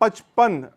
55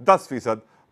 10%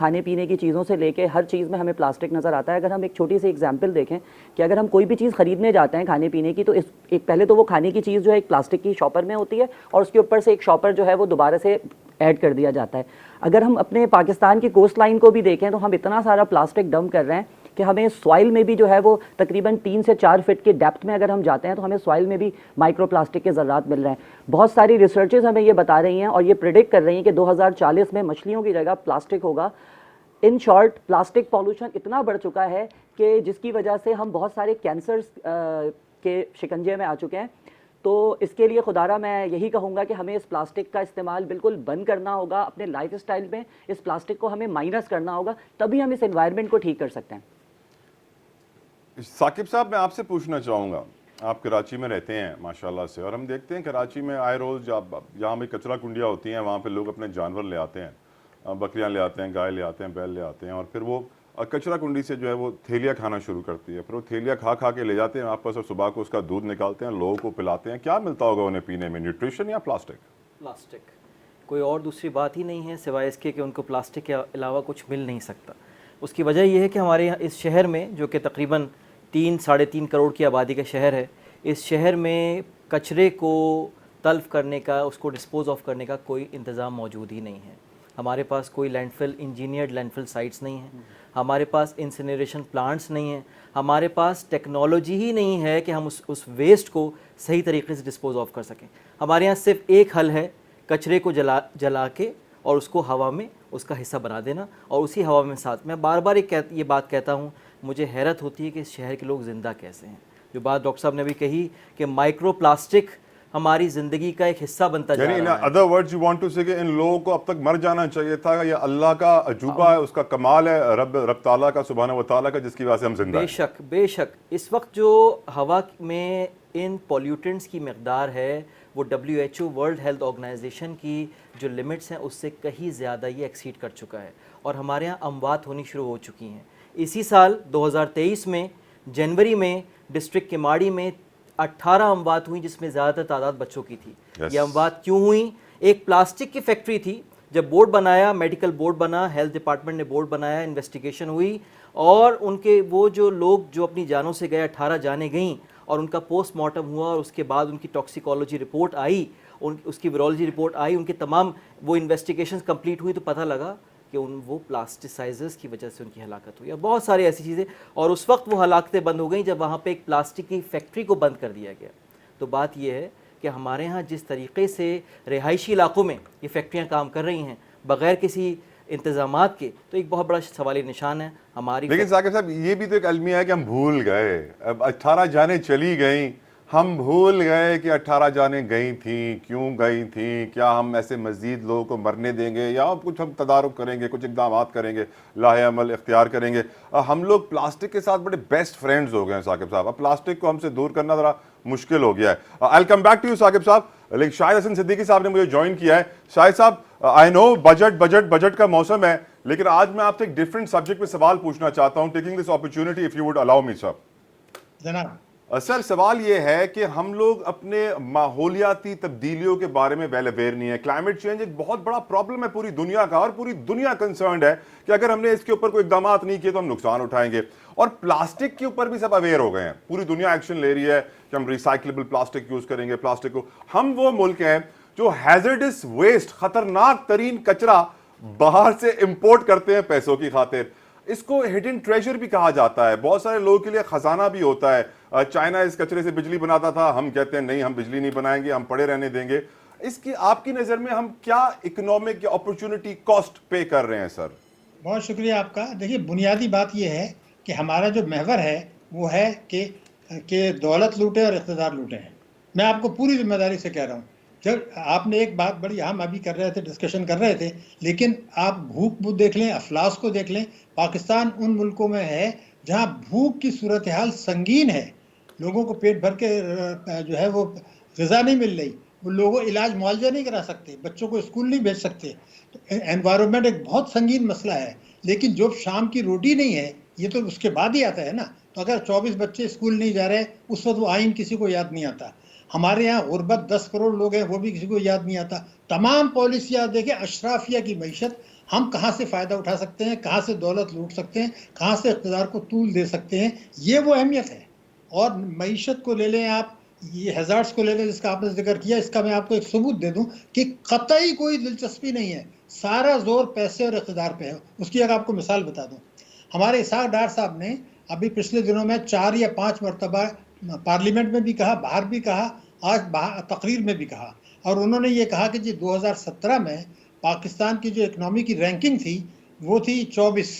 کھانے پینے کی چیزوں سے لے کے ہر چیز میں ہمیں پلاسٹک نظر آتا ہے. اگر ہم ایک چھوٹی سی ایگزامپل دیکھیں کہ اگر ہم کوئی بھی چیز خریدنے جاتے ہیں کھانے پینے کی تو ایک پہلے تو وہ کھانے کی چیز جو ہے ایک پلاسٹک کی شاپر میں ہوتی ہے اور اس کے اوپر سے ایک شاپر جو ہے وہ دوبارہ سے ایڈ کر دیا جاتا ہے. اگر ہم اپنے پاکستان کی کوسٹ لائن کو بھی دیکھیں تو ہم اتنا سارا پلاسٹک ڈمپ کر رہے ہیں کہ ہمیں سوائل میں بھی جو ہے وہ تقریباً 3 سے 4 فٹ کے ڈیپتھ میں اگر ہم جاتے ہیں تو ہمیں سوائل میں بھی مائکرو پلاسٹک کے ذرات مل رہے ہیں. بہت ساری ریسرچز ہمیں یہ بتا رہی ہیں اور یہ پریڈکٹ کر رہی ہیں کہ 2040 میں مچھلیوں کی جگہ پلاسٹک ہوگا. ان شارٹ پلاسٹک پالوشن اتنا بڑھ چکا ہے کہ جس کی وجہ سے ہم بہت سارے کینسرز کے شکنجے میں آ چکے ہیں. تو اس کے لیے خدا را میں یہی کہوں گا کہ ہمیں اس پلاسٹک کا استعمال بالکل بند کرنا ہوگا. اپنے لائف اسٹائل میں اس پلاسٹک کو ہمیں مائنس کرنا ہوگا, تبھی ہم اس انوائرمنٹ کو ٹھیک کر سکتے ہیں. ثاقب صاحب میں آپ سے پوچھنا چاہوں گا, آپ کراچی میں رہتے ہیں ماشاءاللہ سے, اور ہم دیکھتے ہیں کراچی میں آئے روز جہاں بھی کچرا کنڈیاں ہوتی ہیں وہاں پہ لوگ اپنے جانور لے آتے ہیں, بکریاں لے آتے ہیں, گائے لے آتے ہیں, بیل لے آتے ہیں, اور پھر وہ کچرا کنڈی سے جو ہے وہ تھیلیاں کھانا شروع کرتی ہے. پھر وہ تھیلیاں کھا کے لے جاتے ہیں آپ پاس, اور صبح کو اس کا دودھ نکالتے ہیں, لوگوں کو پلاتے ہیں. کیا ملتا ہوگا انہیں پینے میں, نیوٹریشن یا پلاسٹک؟ پلاسٹک. کوئی اور دوسری بات ہی نہیں ہے سوائے اس کے کہ ان کو پلاسٹک کے علاوہ کچھ مل نہیں سکتا. اس کی وجہ یہ ہے کہ ہمارے یہاں اس شہر میں, جو کہ تقریباً 3-3.5 کروڑ کی آبادی کا شہر ہے, اس شہر میں کچرے کو تلف کرنے کا, اس کو ڈسپوز آف کرنے کا کوئی انتظام موجود ہی نہیں ہے. ہمارے پاس کوئی لینڈ فل, انجینئرڈ لینڈ فل سائٹس نہیں ہیں, ہمارے پاس انسینریشن پلانٹس نہیں ہیں, ہمارے پاس ٹیکنالوجی ہی نہیں ہے کہ ہم اس ویسٹ کو صحیح طریقے سے ڈسپوز آف کر سکیں. ہمارے یہاں صرف ایک حل ہے, کچرے کو جلا کے اور اس کو ہوا میں اس کا حصہ بنا دینا, اور اسی ہوا میں ساتھ. میں بار بار یہ بات کہتا ہوں, مجھے حیرت ہوتی ہے کہ اس شہر کے لوگ زندہ کیسے ہیں. جو بات ڈاکٹر صاحب نے بھی کہی کہ مائکرو پلاسٹک ہماری زندگی کا ایک حصہ بنتا جا رہا ہے. Other words you want to say کہ ان لوگوں کو اب تک مر جانا چاہیے تھا, یہ اللہ کا عجوبہ ہے, اس کا کمال ہے رب تعالیٰ کا, سبحانہ و تعالیٰ کا, جس کی وجہ سے ہم زندہ ہیں. بے شک بے شک. اس وقت جو ہوا میں ان پولیوٹنٹس کی مقدار ہے وہ WHO ورلڈ ہیلتھ آرگنائزیشن کی جو لمٹس ہیں اس سے کہیں زیادہ یہ ایکسیڈ کر چکا ہے, اور ہمارے یہاں اموات ہونی شروع ہو چکی ہیں. اسی سال 2023 میں جنوری میں ڈسٹرکٹ کماڑی میں 18 اموات ہوئیں, جس میں زیادہ تر تعداد بچوں کی تھی. یہ اموات کیوں ہوئیں؟ ایک پلاسٹک کی فیکٹری تھی, جب بورڈ بنایا, میڈیکل بورڈ بنا, ہیلتھ ڈپارٹمنٹ نے بورڈ بنایا, انویسٹیگیشن ہوئی, اور ان کے وہ جو لوگ جو اپنی جانوں سے گئے 18 جانیں گئیں, اور ان کا پوسٹ مارٹم ہوا, اور اس کے بعد ان کی ٹاکسیکولوجی رپورٹ آئی, اس کی ویرولوجی رپورٹ آئی, ان کے تمام وہ انویسٹیگیشنز کمپلیٹ ہوئی, تو پتہ لگا کہ وہ پلاسٹیسائزرز کی وجہ سے ان کی ہلاکت ہوئی. بہت ساری ایسی چیزیں, اور اس وقت وہ ہلاکتیں بند ہو گئیں جب وہاں پہ ایک پلاسٹک کی فیکٹری کو بند کر دیا گیا. تو بات یہ ہے کہ ہمارے ہاں جس طریقے سے رہائشی علاقوں میں یہ فیکٹریاں کام کر رہی ہیں بغیر کسی انتظامات کے, تو ایک بہت بڑا سوالی نشان ہے ہماری. لیکن ثاقب صاحب یہ بھی تو ایک المیہ ہے کہ ہم بھول گئے, اب 18 جانیں چلی گئیں, ہم بھول گئے کہ 18 جانیں گئی تھیں, کیوں گئی تھیں, کیا ہم ایسے مزید لوگوں کو مرنے دیں گے, یا کچھ ہم تدارک کریں گے, کچھ اقدامات کریں گے, لاہ عمل اختیار کریں گے. ہم لوگ پلاسٹک کے ساتھ بڑے بیسٹ فرینڈز ہو گئے ہیں ثاقب صاحب, اب پلاسٹک کو ہم سے دور کرنا ذرا مشکل ہو گیا ہے. I'll come back to you Saqib صاحب. لیکن شاہد حسن صدیقی صاحب نے مجھے جوائن کیا ہے. شاہد صاحب, آئی نو بجٹ کا موسم ہے, لیکن آج میں آپ سے ایک ڈفرینٹ سبجیکٹ پہ سوال پوچھنا چاہتا ہوں, taking this opportunity if you would allow me sir. جناب سر سوال یہ ہے کہ ہم لوگ اپنے ماحولیاتی تبدیلیوں کے بارے میں ویل اویئر نہیں ہے. کلائمیٹ چینج ایک بہت بڑا پرابلم ہے پوری دنیا کا, اور پوری دنیا کنسرنڈ ہے کہ اگر ہم نے اس کے اوپر کوئی اقدامات نہیں کیے تو ہم نقصان اٹھائیں گے. اور پلاسٹک کے اوپر بھی سب اویئر ہو گئے ہیں, پوری دنیا ایکشن لے رہی ہے کہ ہم ریسائکلیبل پلاسٹک یوز کریں گے. پلاسٹک کو ہم وہ ملک ہیں جو ہیزرڈس ویسٹ, خطرناک ترین کچرا باہر سے امپورٹ کرتے ہیں پیسوں کی خاطر. اس کو ہڈن ٹریجر بھی کہا جاتا ہے, بہت سارے لوگوں کے لیے خزانہ بھی ہوتا ہے. چائنا اس کچرے سے بجلی بناتا تھا, ہم کہتے ہیں نہیں ہم بجلی نہیں بنائیں گے, ہم پڑے رہنے دیں گے. اس کی آپ کی نظر میں ہم کیا اکنامک یا اپرچونٹی کاسٹ پے کر رہے ہیں سر؟ بہت شکریہ آپ کا. دیکھیے بنیادی بات یہ ہے کہ ہمارا جو محور ہے وہ ہے کہ دولت لوٹے اور اقتدار لوٹے ہیں. میں آپ کو پوری ذمہ داری سے کہہ رہا ہوں. جب آپ نے ایک بات بڑی ہم ابھی کر رہے تھے, ڈسکشن کر رہے تھے, لیکن آپ بھوک دیکھ لیں, افلاس کو دیکھ لیں. پاکستان ان ملکوں میں ہے جہاں بھوک کی صورتحال سنگین ہے, لوگوں کو پیٹ بھر کے جو ہے وہ غذا نہیں مل رہی, وہ لوگوں علاج معالجہ نہیں کرا سکتے, بچوں کو اسکول نہیں بھیج سکتے. تو انوائرمنٹ ایک بہت سنگین مسئلہ ہے. لیکن جو شام کی روٹی نہیں ہے یہ تو اس کے بعد ہی آتا ہے نا. تو اگر 24 بچے اسکول نہیں جا رہے اس وقت وہ آئین کسی کو یاد نہیں آتا. ہمارے یہاں غربت 10 کروڑ لوگ ہیں, وہ بھی کسی کو یاد نہیں آتا. تمام پالیسیاں دیکھیں, اشرافیہ کی معیشت ہم کہاں سے فائدہ اٹھا سکتے ہیں, کہاں سے دولت لوٹ سکتے ہیں, کہاں سے اقتدار کو طول دے سکتے ہیں, یہ وہ اہمیت ہے. اور معیشت کو لے لیں آپ, یہ ہیزارڈس کو لے لیں جس کا آپ نے ذکر کیا, اس کا میں آپ کو ایک ثبوت دے دوں کہ قطعی کوئی دلچسپی نہیں ہے, سارا زور پیسے اور اقتدار پہ ہے. اس کی اگر آپ کو مثال بتا دوں, ہمارے اسحاق ڈار صاحب نے ابھی پچھلے دنوں میں 4 یا 5 مرتبہ پارلیمنٹ میں بھی کہا, باہر بھی کہا, آج تقریر میں بھی کہا, اور انہوں نے یہ کہا کہ جی 2017 میں پاکستان کی جو اکنامی کی رینکنگ تھی وہ تھی 24,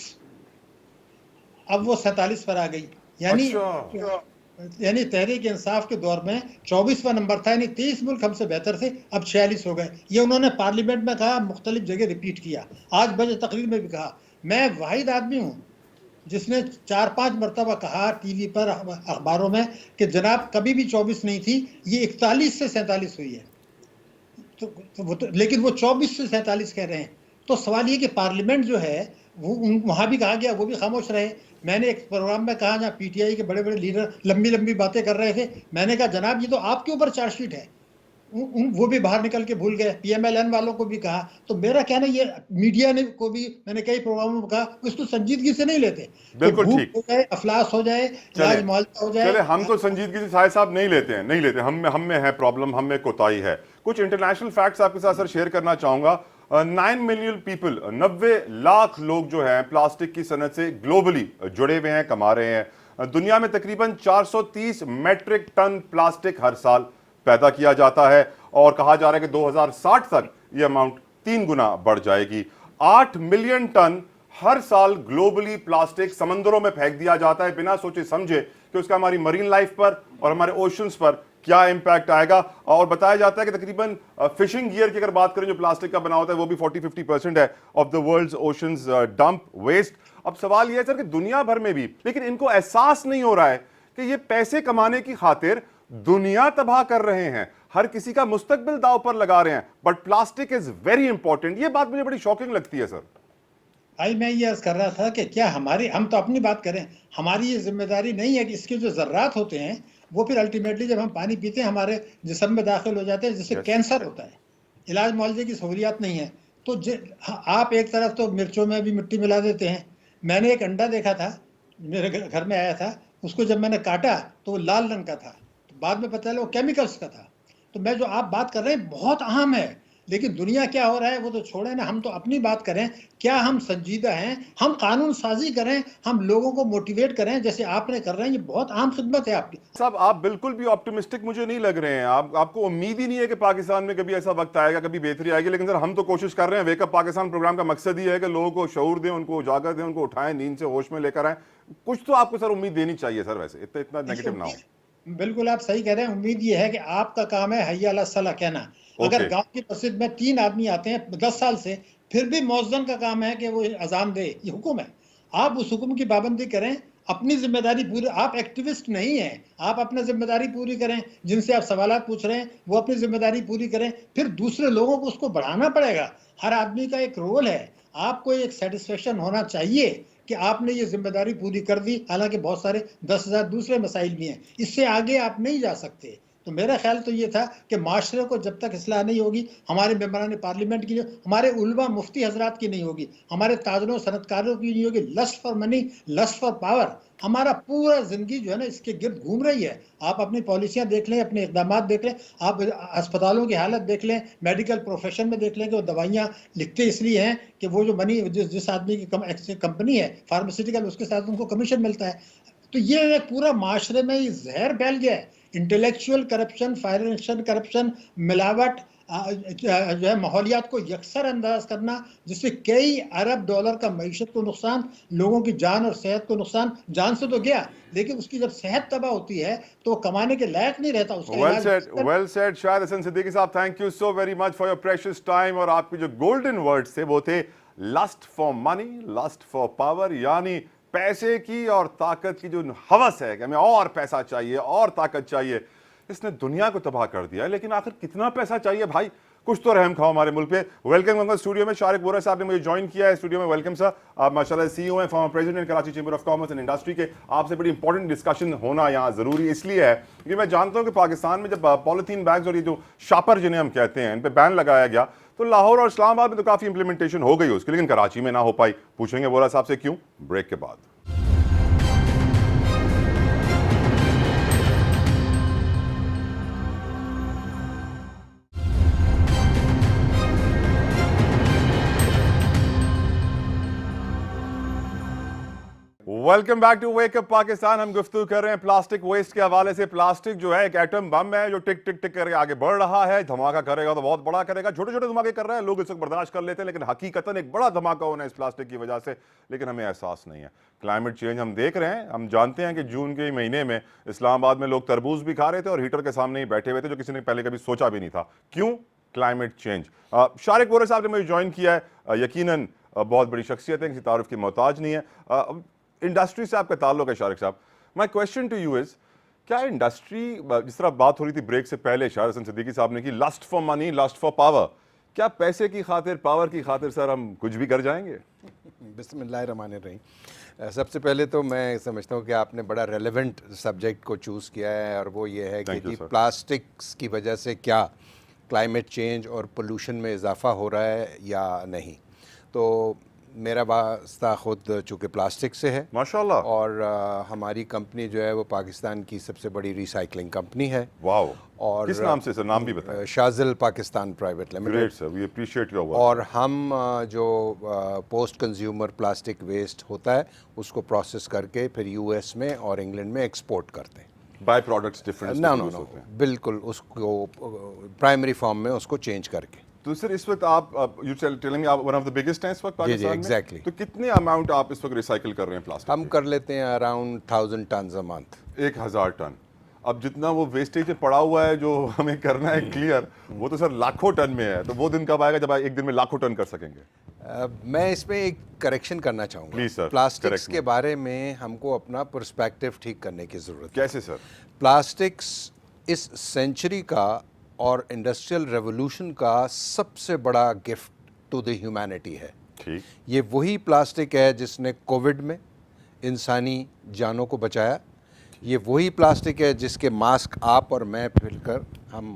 اب وہ 47 پر آ گئی. یعنی تحریک انصاف کے دور میں 24واں نمبر تھا, یعنی 23 ملک ہم سے بہتر تھے, اب 46 ہو گئے. یہ انہوں نے پارلیمنٹ میں کہا, مختلف جگہ ریپیٹ کیا, آج بجے تقریر میں بھی کہا. میں واحد آدمی ہوں جس نے 4-5 مرتبہ کہا ٹی وی پر, اخباروں میں, کہ جناب کبھی بھی 24 نہیں تھی, یہ 41 سے 47 ہوئی ہے. لیکن وہ 24 سے 47 کہہ رہے ہیں. تو سوال یہ کہ پارلیمنٹ جو ہے وہ وہاں بھی کہا گیا, وہ بھی خاموش رہے. میں نے ایک پروگرام میں کہا جہاں پی ٹی آئی کے بڑے بڑے لیڈر لمبی لمبی باتیں کر رہے تھے, میں نے کہا جناب یہ تو آپ کے اوپر چارج شیٹ ہے, وہ بھی باہر نکل کے بھول گئے. پی ایم ایل این والوں کو بھی کہا. تو میرا کہنا یہ میڈیا نے کو بھی, میں نے کئی پروگراموں میں کہا, اس کو سنجیدگی سے نہیں لیتے. بالکل ٹھیک, ہو جائے, افلاس ہو جائے, علاج معالجہ ہو جائے. چلے ہم تو سنجیدگی سے شاہد صاحب نہیں لیتے, ہم میں ہے پرابلم, ہم میں کوتاہی ہے. کچھ انٹرنیشنل فیکٹس آپ کے ساتھ سر شیئر کرنا چاہوں گا. 9 ملین پیپل, 90 لاکھ لوگ جو ہیں پلاسٹک کی صنعت سے گلوبلی جڑے ہوئے ہیں, کما رہے ہیں. دنیا میں تقریباً 430 میٹرک ٹن پلاسٹک ہر سال پیدا کیا جاتا ہے, اور کہا جا رہا ہے کہ 2060 تک یہ اماؤنٹ 3 گنا بڑھ جائے گی. 8 ملین ٹن ہر سال گلوبلی پلاسٹک سمندروں میں پھینک دیا جاتا ہے بنا سوچے سمجھے کہ اس کا ہماری مرین لائف پر اور ہمارے اوشنز پر کیا امپیکٹ آئے گا. اور بتایا جاتا ہے کہ تقریباً فشنگ گیئر کی اگر بات کریں جو پلاسٹک کا بنا ہوتا ہے وہ بھی 40-50% ہے of the world's oceans dump waste. اب سوال یہ ہے سر کہ دنیا بھر میں بھی, لیکن ان کو احساس نہیں ہو رہا ہے کہ یہ پیسے کمانے کی خاطر دنیا تباہ کر رہے ہیں, ہر کسی کا مستقبل داؤ پر لگا رہے ہیں. But plastic is very important. یہ بات مجھے بڑی شاکنگ لگتی ہے سر. بھائی میں یہ عرض کر رہا تھا کہ کیا ہم تو اپنی بات کریں, ہماری یہ ذمہ داری نہیں ہے کہ اس کے جو ذرات ہوتے ہیں وہ پھر الٹیمیٹلی جب ہم پانی پیتے ہیں ہمارے جسم میں داخل ہو جاتے ہیں, جس سے کینسر ہوتا ہے. علاج معالجے کی سہولیات نہیں ہے. تو آپ ایک طرف تو مرچوں میں بھی مٹی ملا دیتے ہیں. میں نے ایک انڈا دیکھا تھا, میرے گھر میں آیا تھا, اس کو جب میں نے کاٹا تو وہ لال رنگ کا تھا, تو بعد میں پتہ چلا وہ کیمیکلز کا تھا. تو میں جو آپ بات کر رہے ہیں بہت اہم ہے, لیکن دنیا کیا ہو رہا ہے وہ تو چھوڑیں نا, ہم تو اپنی بات کریں. کیا ہم سنجیدہ ہیں؟ ہم قانون سازی کریں, ہم لوگوں کو موٹیویٹ کریں جیسے آپ نے کر رہے ہیں. یہ بہت اہم خدمت ہے آپ کی. صاحب آپ بالکل بھی آپٹیمسٹک مجھے نہیں لگ رہے ہیں. آپ کو امید ہی نہیں ہے کہ پاکستان میں کبھی ایسا وقت آئے گا, کبھی بہتری آئے گی. لیکن سر ہم تو کوشش کر رہے ہیں. ویک اپ پاکستان پروگرام کا مقصد یہ ہے کہ لوگوں کو شعور دیں, ان کو اجاگر دیں, ان کو اٹھائیں, نیند سے ہوش میں لے کر آئیں. کچھ تو آپ کو سر امید دینی چاہیے سر, ویسے اتنا نیگیٹو نہ ہو. بالکل آپ صحیح کہہ رہے ہیں. امید یہ ہے کہ آپ کا کام ہے حی علی الصلاح کہنا. اگر گاؤں کی مسجد میں 3 آدمی آتے ہیں 10 سال سے, پھر بھی مؤذن کا کام ہے کہ وہ اذان دے, یہ حکم ہے. آپ اس حکم کی پابندی کریں, اپنی ذمہ داری پوری. آپ ایکٹیوسٹ نہیں ہیں, آپ اپنی ذمہ داری پوری کریں. جن سے آپ سوالات پوچھ رہے ہیں وہ اپنی ذمہ داری پوری کریں, پھر دوسرے لوگوں کو اس کو بڑھانا پڑے گا. ہر آدمی کا ایک رول ہے. آپ کو ایک سیٹسفیکشن ہونا چاہیے کہ آپ نے یہ ذمہ داری پوری کر دی, حالانکہ بہت سارے 10,000 دوسرے مسائل بھی ہیں. اس سے آگے آپ نہیں جا سکتے. تو میرا خیال تو یہ تھا کہ معاشرے کو جب تک اصلاح نہیں ہوگی, ہمارے ممبران پارلیمنٹ کی, ہمارے علماء مفتی حضرات کی نہیں ہوگی, ہمارے تاجروں صنعت کاروں کی نہیں ہوگی. List for money, list for power, ہمارا پورا زندگی جو ہے نا اس کے گرد گھوم رہی ہے. آپ اپنی پالیسیاں دیکھ لیں, اپنے اقدامات دیکھ لیں, آپ اسپتالوں کی حالت دیکھ لیں, میڈیکل پروفیشن میں دیکھ لیں کہ وہ دوائیاں لکھتے اس لیے ہیں کہ وہ جو منی جس آدمی کی کمپنی ہے فارماسیوٹیکل, اس کے ساتھ ان کو کمیشن ملتا ہے. تو یہ پورا معاشرے میں یہ زہر پھیل گیا ہے. انٹلیکچوئل کرپشن, فائنینشیل کرپشن, ملاوٹ, جو ہے ماحولیات کو یکسر انداز کرنا, جس سے کئی ارب ڈالر کا معیشت کو نقصان, لوگوں کی جان اور صحت کو نقصان. جان سے تو گیا, لیکن اس کی جب صحت تباہ ہوتی ہے تو وہ کمانے کے لائق نہیں رہتا. اس کا ویل سیڈ شاہد حسن صدیقی صاحب, thank you so very much for your precious time. اور آپ کے جو گولڈن ورڈز تھے وہ تھے list for money, list for power, یعنی پیسے کی اور طاقت کی جو ہوس ہے کہ ہمیں اور پیسہ چاہیے, اور طاقت چاہیے, اس نے دنیا کو تباہ کر دیا ہے. لیکن آخر کتنا پیسہ چاہیے بھائی, کچھ تو رحم کھاؤ ہمارے ملک پہ. ویلکم کروں گا اسٹوڈیو میں شارق بورا صاحب نے مجھے جوائن کیا ہے اسٹوڈیو میں. ویلکم سر, آپ ماشاءاللہ سی او ہیں, former president Karachi chamber of commerce and industry کے. آپ سے بڑی امپورٹنٹ ڈسکشن ہونا یہاں ضروری اس لیے ہے کیونکہ میں جانتا ہوں کہ پاکستان میں جب پالیتھین بیگز اور یہ جو شاپر جنہیں ہم کہتے ہیں ان پہ بین لگایا گیا تو لاہور اور اسلام آباد میں تو کافی امپلیمنٹیشن ہو گئی اس کی، لیکن کراچی میں نہ ہو پائی. پوچھیں گے وورا صاحب سے کیوں، بریک کے بعد. Welcome back to wake up Pakistan. ہم گفتگو کر رہے ہیں پلاسٹک ویسٹ کے حوالے سے. پلاسٹک جو ہے ایک ایٹم بم ہے جو ٹک ٹک ٹک کر کے آگے بڑھ رہا ہے. دھماکہ کرے گا تو بہت بڑا کرے گا. چھوٹے چھوٹے دھماکے کر رہے ہیں، لوگ اس وقت برداشت کر لیتے ہیں، لیکن حقیقتاً ایک بڑا دھماکہ ہونا ہے اس پلاسٹک کی وجہ سے، لیکن ہمیں احساس نہیں ہے. کلائمیٹ چینج ہم دیکھ رہے ہیں. ہم جانتے ہیں کہ جون کے مہینے میں اسلام آباد میں لوگ تربوز بھی کھا رہے تھے اور ہیٹر کے سامنے ہی بیٹھے ہوئے تھے، جو کسی نے پہلے کبھی سوچا بھی نہیں تھا. کیوں؟ Climate change. شارق وورا صاحب نے مجھے جوائن کیا ہے، یقیناً بہت بڑی شخصیت ہے، کسی تعارف کی محتاج نہیں ہے. انڈسٹری سے آپ کا تعلق ہے شارق صاحب. مائی کویشچن ٹو یو از، کیا انڈسٹری، جس طرح بات ہو رہی تھی بریک سے پہلے شاہر حسن صدیقی صاحب نے کی، list for money, list for power, کیا پیسے کی خاطر، پاور کی خاطر سر ہم کچھ بھی کر جائیں گے؟ بسم اللہ الرحمن الرحیم. سب سے پہلے تو میں سمجھتا ہوں کہ آپ نے بڑا ریلیونٹ سبجیکٹ کو چوز کیا ہے، اور وہ یہ ہے کہ جی پلاسٹکس کی وجہ سے کیا کلائمیٹ چینج اور پولوشن میں اضافہ ہو رہا ہے یا نہیں. تو میرا واسطہ خود چونکہ پلاسٹک سے ہے ماشاءاللہ، اور ہماری کمپنی جو ہے وہ پاکستان کی سب سے بڑی ریسائکلنگ کمپنی ہے. واو. اور کس نام سے سر؟ نام بھی بتائیں. Shazil Pakistan private limited. Great sir, we appreciate your work. اور ہم جو پوسٹ کنزیومر پلاسٹک ویسٹ ہوتا ہے اس کو پروسیس کر کے پھر یو ایس میں اور انگلینڈ میں ایکسپورٹ کرتے ہیں. بائی پروڈکٹس ڈفرنٹ نو بالکل اس کو پرائمری فارم میں اس کو چینج کر کے. تو سر اس وقت آپ یو ٹیلنگ می آپ ون آف دی بگیسٹ ہیں اس وقت پاکستان میں. ایگزیکٹلی. تو کتنے اماؤنٹ آپ اس وقت ریسائکل کر رہے ہیں پلاسٹک؟ ہم کر لیتے ہیں around 1000 tons a month. 1000 ton. اب جتنا وہ ویسٹیج پڑا ہوا ہے جو ہمیں کرنا ہے کلیئر، وہ تو سر لاکھوں ٹن میں ہے. تو وہ دن کب آئے گا جب آپ ایک دن میں لاکھوں ٹن کر سکیں گے؟ میں اس میں ایک کریکشن کرنا چاہوں گا. Please sir. پلاسٹکس کے بارے میں ہم کو اپنا پرسپیکٹو ٹھیک کرنے کی ضرورت ہے. کیسے سر؟ پلاسٹکس اس سینچری کا اور انڈسٹریل ریولوشن کا سب سے بڑا گفٹ ٹو دی ہیومینٹی ہے. ٹھیک. یہ وہی پلاسٹک ہے جس نے کووڈ میں انسانی جانوں کو بچایا. یہ وہی پلاسٹک ہے جس کے ماسک آپ اور میں پھر کر ہم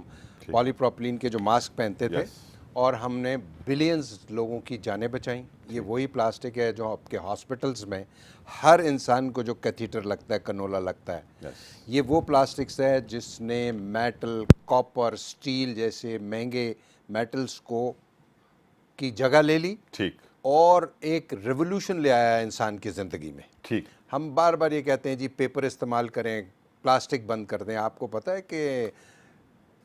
پالی پروپلین کے جو ماسک پہنتے تھے اور ہم نے بلینز لوگوں کی جانیں بچائیں. یہ وہی پلاسٹک ہے جو آپ کے ہاسپٹلز میں ہر انسان کو جو کیتھیٹر لگتا ہے، کنولا لگتا ہے. یہ وہ پلاسٹکس ہے جس نے میٹل، کاپر، اسٹیل جیسے مہنگے میٹلز کو کی جگہ لے لی. ٹھیک. اور ایک ریولوشن لے آیا انسان کی زندگی میں. ٹھیک. ہم بار بار یہ کہتے ہیں جی پیپر استعمال کریں، پلاسٹک بند کر دیں. آپ کو پتہ ہے کہ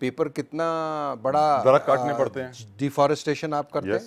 پیپر کتنا بڑا درخت کاٹنے پڑتے ہیں، ڈیفارسٹیشن آپ کرتے ہیں،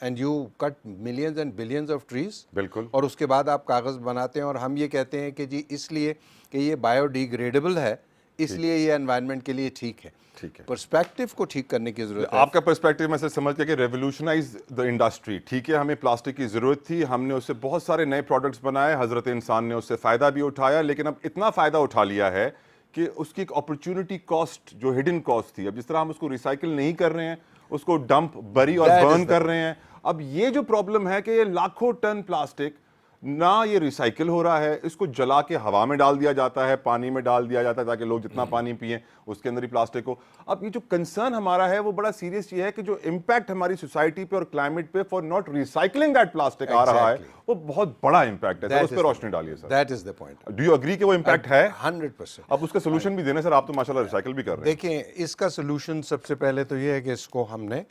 and you cut millions and billions of trees. بالکل. اور اس کے بعد آپ کاغذ بناتے ہیں، اور ہم یہ کہتے ہیں کہ جی اس لیے کہ یہ بایو ڈیگریڈیبل ہے، اس لیے یہ انوائرمنٹ کے لیے ٹھیک ہے. ٹھیک ہے. پرسپیکٹو کو ٹھیک کرنے کی ضرورت ہے. آپ کا پرسپیکٹو میں سے سمجھ گیا کہ ریولوشنائز دا انڈسٹری. ٹھیک ہے، ہمیں پلاسٹک کی ضرورت تھی، ہم نے اس سے بہت سارے نئے پروڈکٹس بنائے، حضرت انسان نے اس سے فائدہ بھی اٹھایا، لیکن اب اتنا فائدہ اٹھا لیا ہے کہ اس کی ایک اپرچونٹی کاسٹ جو ہڈن کاسٹ تھی، اب جس طرح ہم اس کو ریسائکل نہیں کر رہے ہیں، اس کو ڈمپ، بری اور برن کر رہے ہیں. اب یہ جو پرابلم ہے کہ یہ لاکھوں ٹن پلاسٹک نہ یہ ریسائکل ہو رہا ہے، اس کو جلا کے ہوا میں ڈال دیا جاتا ہے، پانی میں ڈال دیا جاتا ہے تاکہ لوگ جتنا پانی پئیں اس کے اندر ہی پلاسٹک ہو. اب یہ جو کنسرن ہمارا ہے وہ بڑا سیریس یہ ہے کہ جو امپیکٹ ہماری سوسائٹی پہ اور کلائمیٹ پہ for not recycling that plastic آ رہا ہے، وہ بہت بڑا امپیکٹ ہے. اس پہ روشنی ڈالیے sir. That is the point. Do you agree کہ وہ امپیکٹ ہے؟ 100%. اب اس کا سولوشن بھی دینا سر. آپ تو ماشاءاللہ ریسائکل بھی کر رہے ہیں. دیکھیں اس کا سولوشن سب سے پہلے تو یہ ہے کہ اس کو ہم نے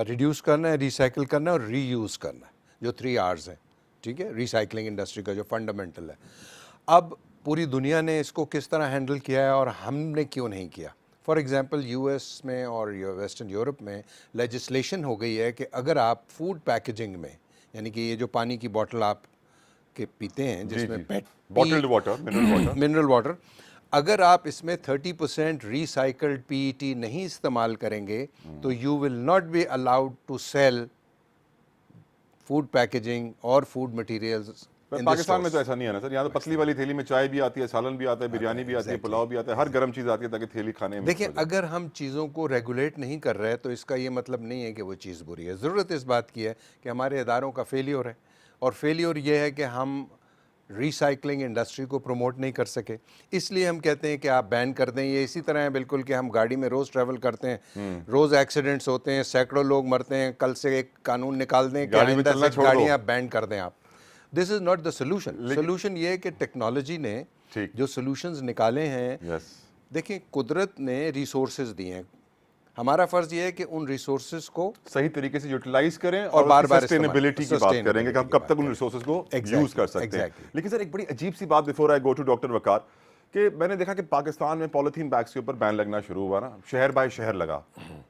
ریڈیوس کرنا ہے، ریسائکل کرنا ہے اور ری یوز کرنا ہے، جو 3 R's ہیں. ٹھیک ہے، ریسائکلنگ انڈسٹری کا جو فنڈامنٹل ہے. اب پوری دنیا نے اس کو کس طرح ہینڈل کیا ہے اور ہم نے کیوں نہیں کیا؟ فار ایگزامپل یو ایس میں اور ویسٹرن یورپ میں لیجسلیشن ہو گئی ہے کہ اگر آپ فوڈ پیکیجنگ میں، یعنی کہ یہ جو پانی کی بوٹل آپ کے پیتے ہیں جس میں بوٹلڈ واٹر، منرل واٹر، اگر آپ اس میں 30% ریسائکلڈ پی ای ٹی نہیں استعمال کریں گے تو you will not be allowed to sell food packaging اور فوڈ مٹیریلز. پاکستان میں تو ایسا نہیں ہے نا سر. یہاں تو پتلی والی تھیلی میں چائے بھی آتی ہے، سالن بھی آتا ہے، بریانی بھی آتی ہے، پلاؤ بھی آتا ہے، ہر گرم چیز آتی ہے تاکہ تھیلی کھانے میں. دیکھیں اگر ہم چیزوں کو ریگولیٹ نہیں کر رہے تو اس کا یہ مطلب نہیں ہے کہ وہ چیز بری ہے. ضرورت اس بات کی ہے کہ ہمارے اداروں کا فیلیور ہے، اور فیلیور یہ ہے کہ ہم ریسائکلنگ انڈسٹری کو پروموٹ نہیں کر سکے، اس لیے ہم کہتے ہیں کہ آپ بین کر دیں. یہ اسی طرح ہے بالکل کہ ہم گاڑی میں روز ٹریول کرتے ہیں، روز ایکسیڈنٹس ہوتے ہیں، سینکڑوں لوگ مرتے ہیں. کل سے ایک قانون نکال دیں کہ گاڑی میں آئندہ چلنا سے چھوڑ دو. گاڑیاں بین کر دیں آپ. This is not the solution. Solution یہ ہے کہ ٹیکنالوجی نے ٹھیک. جو سولوشنز نکالے ہیں، یس دیکھیں قدرت نے ریسورسز دیے ہیں، ہمارا فرض یہ ہے کہ ان ریسورسز کو صحیح طریقے سے یوٹیلائز کریں اور بار بار سسٹینیبلٹی کی بات کریں گے کہ ہم کب تک ان ریسورسز کو یوز کر سکتے ہیں. Exactly. لیکن سر ایک بڑی عجیب سی بات before I go to doctor Waqar, کہ میں نے دیکھا کہ پاکستان میں پالیتھین بیگس کے اوپر بین لگنا شروع ہوا نا، شہر بائی شہر لگا.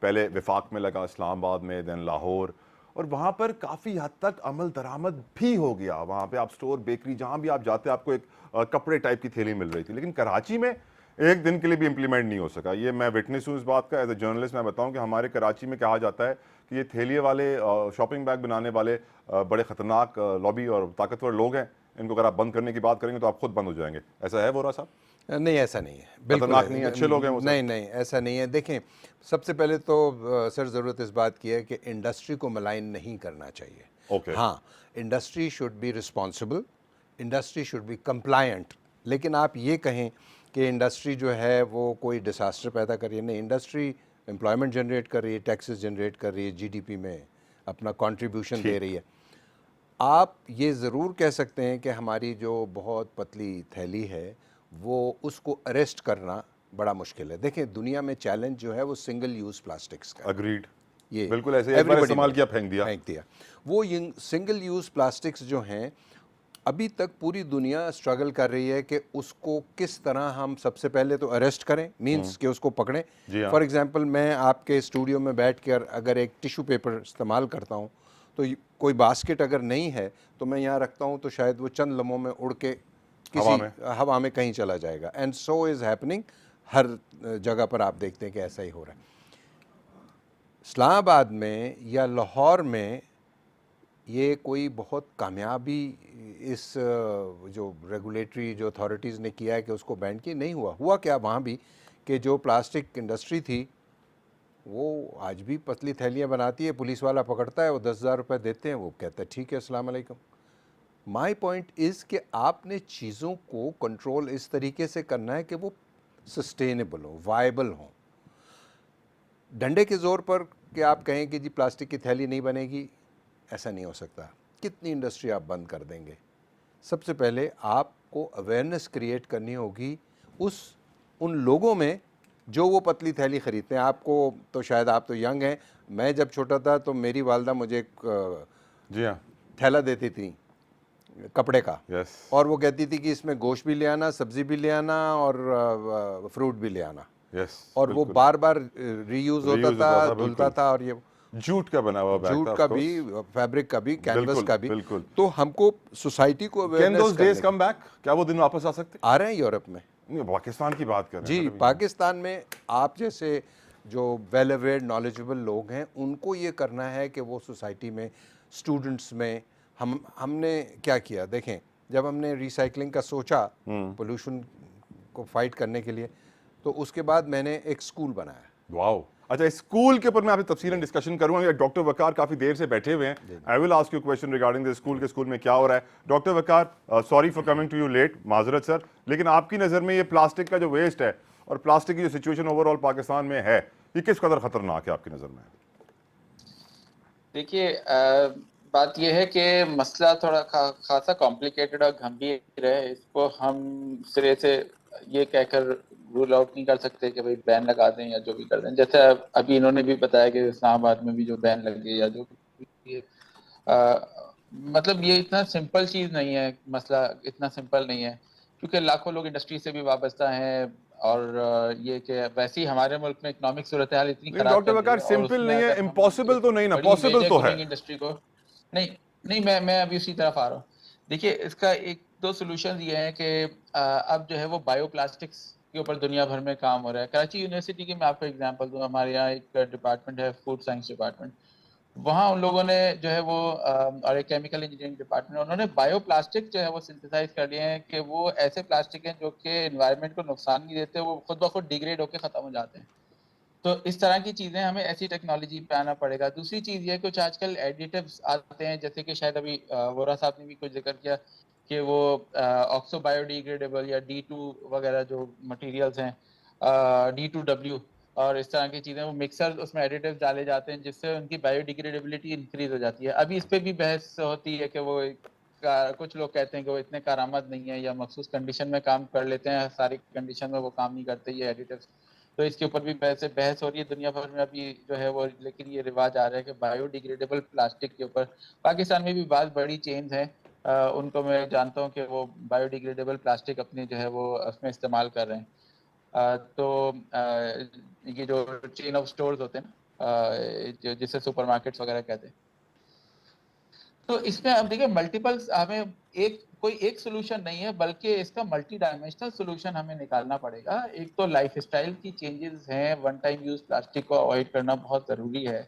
پہلے وفاق میں لگا، اسلام آباد میں، دین لاہور، اور وہاں پر کافی حد تک عمل درآمد بھی ہو گیا. وہاں پہ آپ اسٹور، بیکری، جہاں بھی آپ جاتے آپ کو ایک کپڑے ٹائپ کی تھیلی مل رہی تھی. لیکن کراچی میں ایک دن کے لیے بھی امپلیمنٹ نہیں ہو سکا. یہ میں وٹنس ہوں اس بات کا. ایز اے جرنلسٹ میں بتاؤں کہ ہمارے کراچی میں کہا جاتا ہے کہ یہ تھیلیے والے شاپنگ بیگ بنانے والے بڑے خطرناک لابی اور طاقتور لوگ ہیں. ان کو اگر آپ بند کرنے کی بات کریں گے تو آپ خود بند ہو جائیں گے. ایسا ہے وورا صاحب؟ نہیں ایسا نہیں ہے، بالکل خطرناک نہیں ہے، اچھے لوگ ہیں وہ سب. نہیں نہیں ایسا نہیں ہے. دیکھیں سب سے پہلے تو سر ضرورت اس بات کی ہے کہ انڈسٹری کو ملائن نہیں کرنا چاہیے. اوکے. ہاں industry should be responsible, industry should be compliant. لیکن آپ یہ کہیں کہ انڈسٹری جو ہے وہ کوئی ڈیساسٹر پیدا کر رہی ہے، نہیں، انڈسٹری امپلائمنٹ جنریٹ کر رہی ہے، ٹیکسز جنریٹ کر رہی ہے، جی ڈی پی میں اپنا کنٹریبیوشن دے رہی ہے. آپ یہ ضرور کہہ سکتے ہیں کہ ہماری جو بہت پتلی تھیلی ہے وہ اس کو اریسٹ کرنا بڑا مشکل ہے. دیکھیں دنیا میں چیلنج جو ہے وہ سنگل یوز پلاسٹکس کا. اگریڈ. یہ بالکل ایسے ایک بار استعمال کیا پھینک دیا. وہ سنگل یوز پلاسٹکس جو ہیں ابھی تک پوری دنیا اسٹرگل کر رہی ہے کہ اس کو کس طرح ہم سب سے پہلے تو اریسٹ کریں، مینس کہ اس کو پکڑیں. فار ایگزامپل میں آپ کے اسٹوڈیو میں بیٹھ کر اگر ایک ٹیشو پیپر استعمال کرتا ہوں تو کوئی باسکٹ اگر نہیں ہے تو میں یہاں رکھتا ہوں تو شاید وہ چند لمحوں میں اڑ کے کسی ہوا میں کہیں چلا جائے گا. And so is happening. ہر جگہ پر آپ دیکھتے ہیں کہ ایسا ہی ہو رہا ہے. اسلام آباد میں یا لاہور میں یہ کوئی بہت کامیابی اس جو ریگولیٹری جو اتھارٹیز نے کیا ہے کہ اس کو بین کی نہیں ہوا کیا وہاں بھی کہ جو پلاسٹک انڈسٹری تھی وہ آج بھی پتلی تھیلیاں بناتی ہے. پولیس والا پکڑتا ہے، وہ 10,000 روپے دیتے ہیں، وہ کہتا ہے ٹھیک ہے السلام علیکم. مائی پوائنٹ از کہ آپ نے چیزوں کو کنٹرول اس طریقے سے کرنا ہے کہ وہ سسٹینیبل ہوں، وائبل ہوں. ڈنڈے کے زور پر کہ آپ کہیں کہ جی پلاسٹک کی تھیلی نہیں بنے گی، ایسا نہیں ہو سکتا. کتنی انڈسٹری آپ بند کر دیں گے؟ سب سے پہلے آپ کو اویئرنیس کریٹ کرنی ہوگی ان لوگوں میں جو وہ پتلی تھیلی خریدتے ہیں. آپ کو تو شاید آپ تو ینگ ہیں، میں جب چھوٹا تھا تو میری والدہ مجھے ایک جی ہاں تھیلا دیتی تھی کپڑے کا، یس. اور وہ کہتی تھی کہ اس میں گوشت بھی لے آنا، سبزی بھی لے آنا اور فروٹ بھی لے آنا. یس. اور وہ بار بار ری یوز ہوتا تھا، دھلتا تھا. اور یہ جوٹ کا بنا ہوا بیگ جوٹ تھا، کا بھی، فیبرک کا بھی، کینوس کا بھی. بالکل. تو ہم کو سوسائٹی کو can those days awareness come back? کیا وہ دن واپس آ سکتے؟ آ رہے ہیں یورپ میں. نہیں، پاکستان کی بات کر رہے ہیں. جی پاکستان میں آپ جیسے جو ویل اویئرڈ نالجبل لوگ ہیں ان کو یہ کرنا ہے کہ وہ سوسائٹی میں، اسٹوڈنٹس میں، ہم نے کیا کیا. دیکھیں جب ہم نے ریسائکلنگ کا سوچا پولوشن کو فائٹ کرنے کے لیے تو اس کے بعد میں نے ایک اسکول بنایا. واو. اچھا اسکول کے اوپر میں آپ سے تفصیلاً ڈسکشن کروں گا. ڈاکٹر وقار کافی دیر سے بیٹھے ہوئے ہیں. I will ask you question regarding the school کے اسکول میں کیا ہو رہا ہے. Doctor Waqar sorry for coming to you late, معذرت سر، لیکن آپ کی نظر میں یہ پلاسٹک کا جو ویسٹ ہے اور پلاسٹک کی جو سچویشن اوور آل پاکستان میں ہے یہ کس قدر خطرناک ہے آپ کی نظر میں؟ دیکھیے بات یہ ہے کہ مسئلہ تھوڑا خاصا کمپلیکیٹڈ اور گھمبیر ہے. اس کو ہم سرے سے یہ کہہ کر رول آؤٹ نہیں کر سکتے کہ بھائی بین لگا دیں یا جو بھی کر دیں. جیسے ابھی انہوں نے بھی بتایا کہ اسلام آباد میں بھی جو بین لگے یا جو بھی، مطلب یہ اتنا سمپل چیز نہیں ہے. مسئلہ اتنا سمپل نہیں ہے کیونکہ لاکھوں لوگ انڈسٹری سے بھی وابستہ ہیں اور یہ کہ ویسے ہی ہمارے ملک میں اکنامک صورتحال اتنی لیکن خراب ڈاکٹر چل رہی وقار ہے اور اس سمپل میں نہیں ہے، اگر ہم امپاسبل تو نہیں نا، بڑی پاسبل میجر تو ہے. گروئنگ انڈسٹری کو نہیں میں ابھی اسی طرف آ رہا ہوں. دیکھیے اس کا ایک دو سولوشن یہ ہیں کہ اب جو ہے وہ بایو پلاسٹکس کے اوپر دنیا بھر میں کام ہو رہا ہے. کراچی یونیورسٹی کی میں آپ کو اگزامپل دوں، ہمارے یہاں ایک ڈپارٹمنٹ ہے فوڈ سائنس ڈپارٹمنٹ، وہاں ان لوگوں نے جو ہے وہ اور ایک کیمیکل انجینئرنگ ڈپارٹمنٹ، انہوں نے بایو پلاسٹک جو ہے وہ سنتھیسائز کر لیے ہیں کہ وہ ایسے پلاسٹک ہیں جو کہ انوائرمنٹ کو نقصان نہیں دیتے، وہ خود بخود ڈیگریڈ ہو کے ختم ہو جاتے ہیں. تو اس طرح کی چیزیں ہمیں ایسی ٹیکنالوجی پہ آنا پڑے گا. دوسری چیز یہ کچھ آج کل ایڈیٹیوز آتے ہیں جیسے کہ شاید ابھی وورا صاحب نے بھی کچھ ذکر کیا کہ وہ آکسو بایو ڈیگریڈیبل یا D2 وغیرہ جو مٹیریلز ہیں D2W اور اس طرح کی چیزیں وہ مکسر اس میں ایڈیٹیوز ڈالے جاتے ہیں جس سے ان کی بایو ڈیگریڈیبلٹی انکریز ہو جاتی ہے. ابھی اس پہ بھی بحث ہوتی ہے کہ وہ کچھ لوگ کہتے ہیں کہ وہ اتنے کارآمد نہیں ہے یا مخصوص کنڈیشن میں کام کر لیتے ہیں, ساری کنڈیشن میں وہ کام نہیں کرتے یہ ایڈیٹیوز. تو اس کے اوپر بھی بحث ہو رہی ہے دنیا بھر میں ابھی جو ہے وہ, لیکن یہ رواج آ رہا ہے کہ بایو ڈیگریڈیبل پلاسٹک کے اوپر پاکستان میں بھی بعض بڑی چینز ہیں, ان کو میں جانتا ہوں کہ وہ بایو ڈیگریڈیبل پلاسٹک اپنی جو ہے وہ اس میں استعمال کر رہے ہیں. تو یہ جو چین آف سٹورز ہوتے ہیں نا, جسے سپر مارکیٹس وغیرہ کہتے ہیں, تو اس میں اب دیکھیں ملٹیپل, ہمیں کوئی ایک سولوشن نہیں ہے بلکہ اس کا ملٹی ڈائمینشنل سولوشن ہمیں نکالنا پڑے گا. ایک تو لائف اسٹائل کی چینجز ہیں, ون ٹائم یوز پلاسٹک کو اوائڈ کرنا بہت ضروری ہے,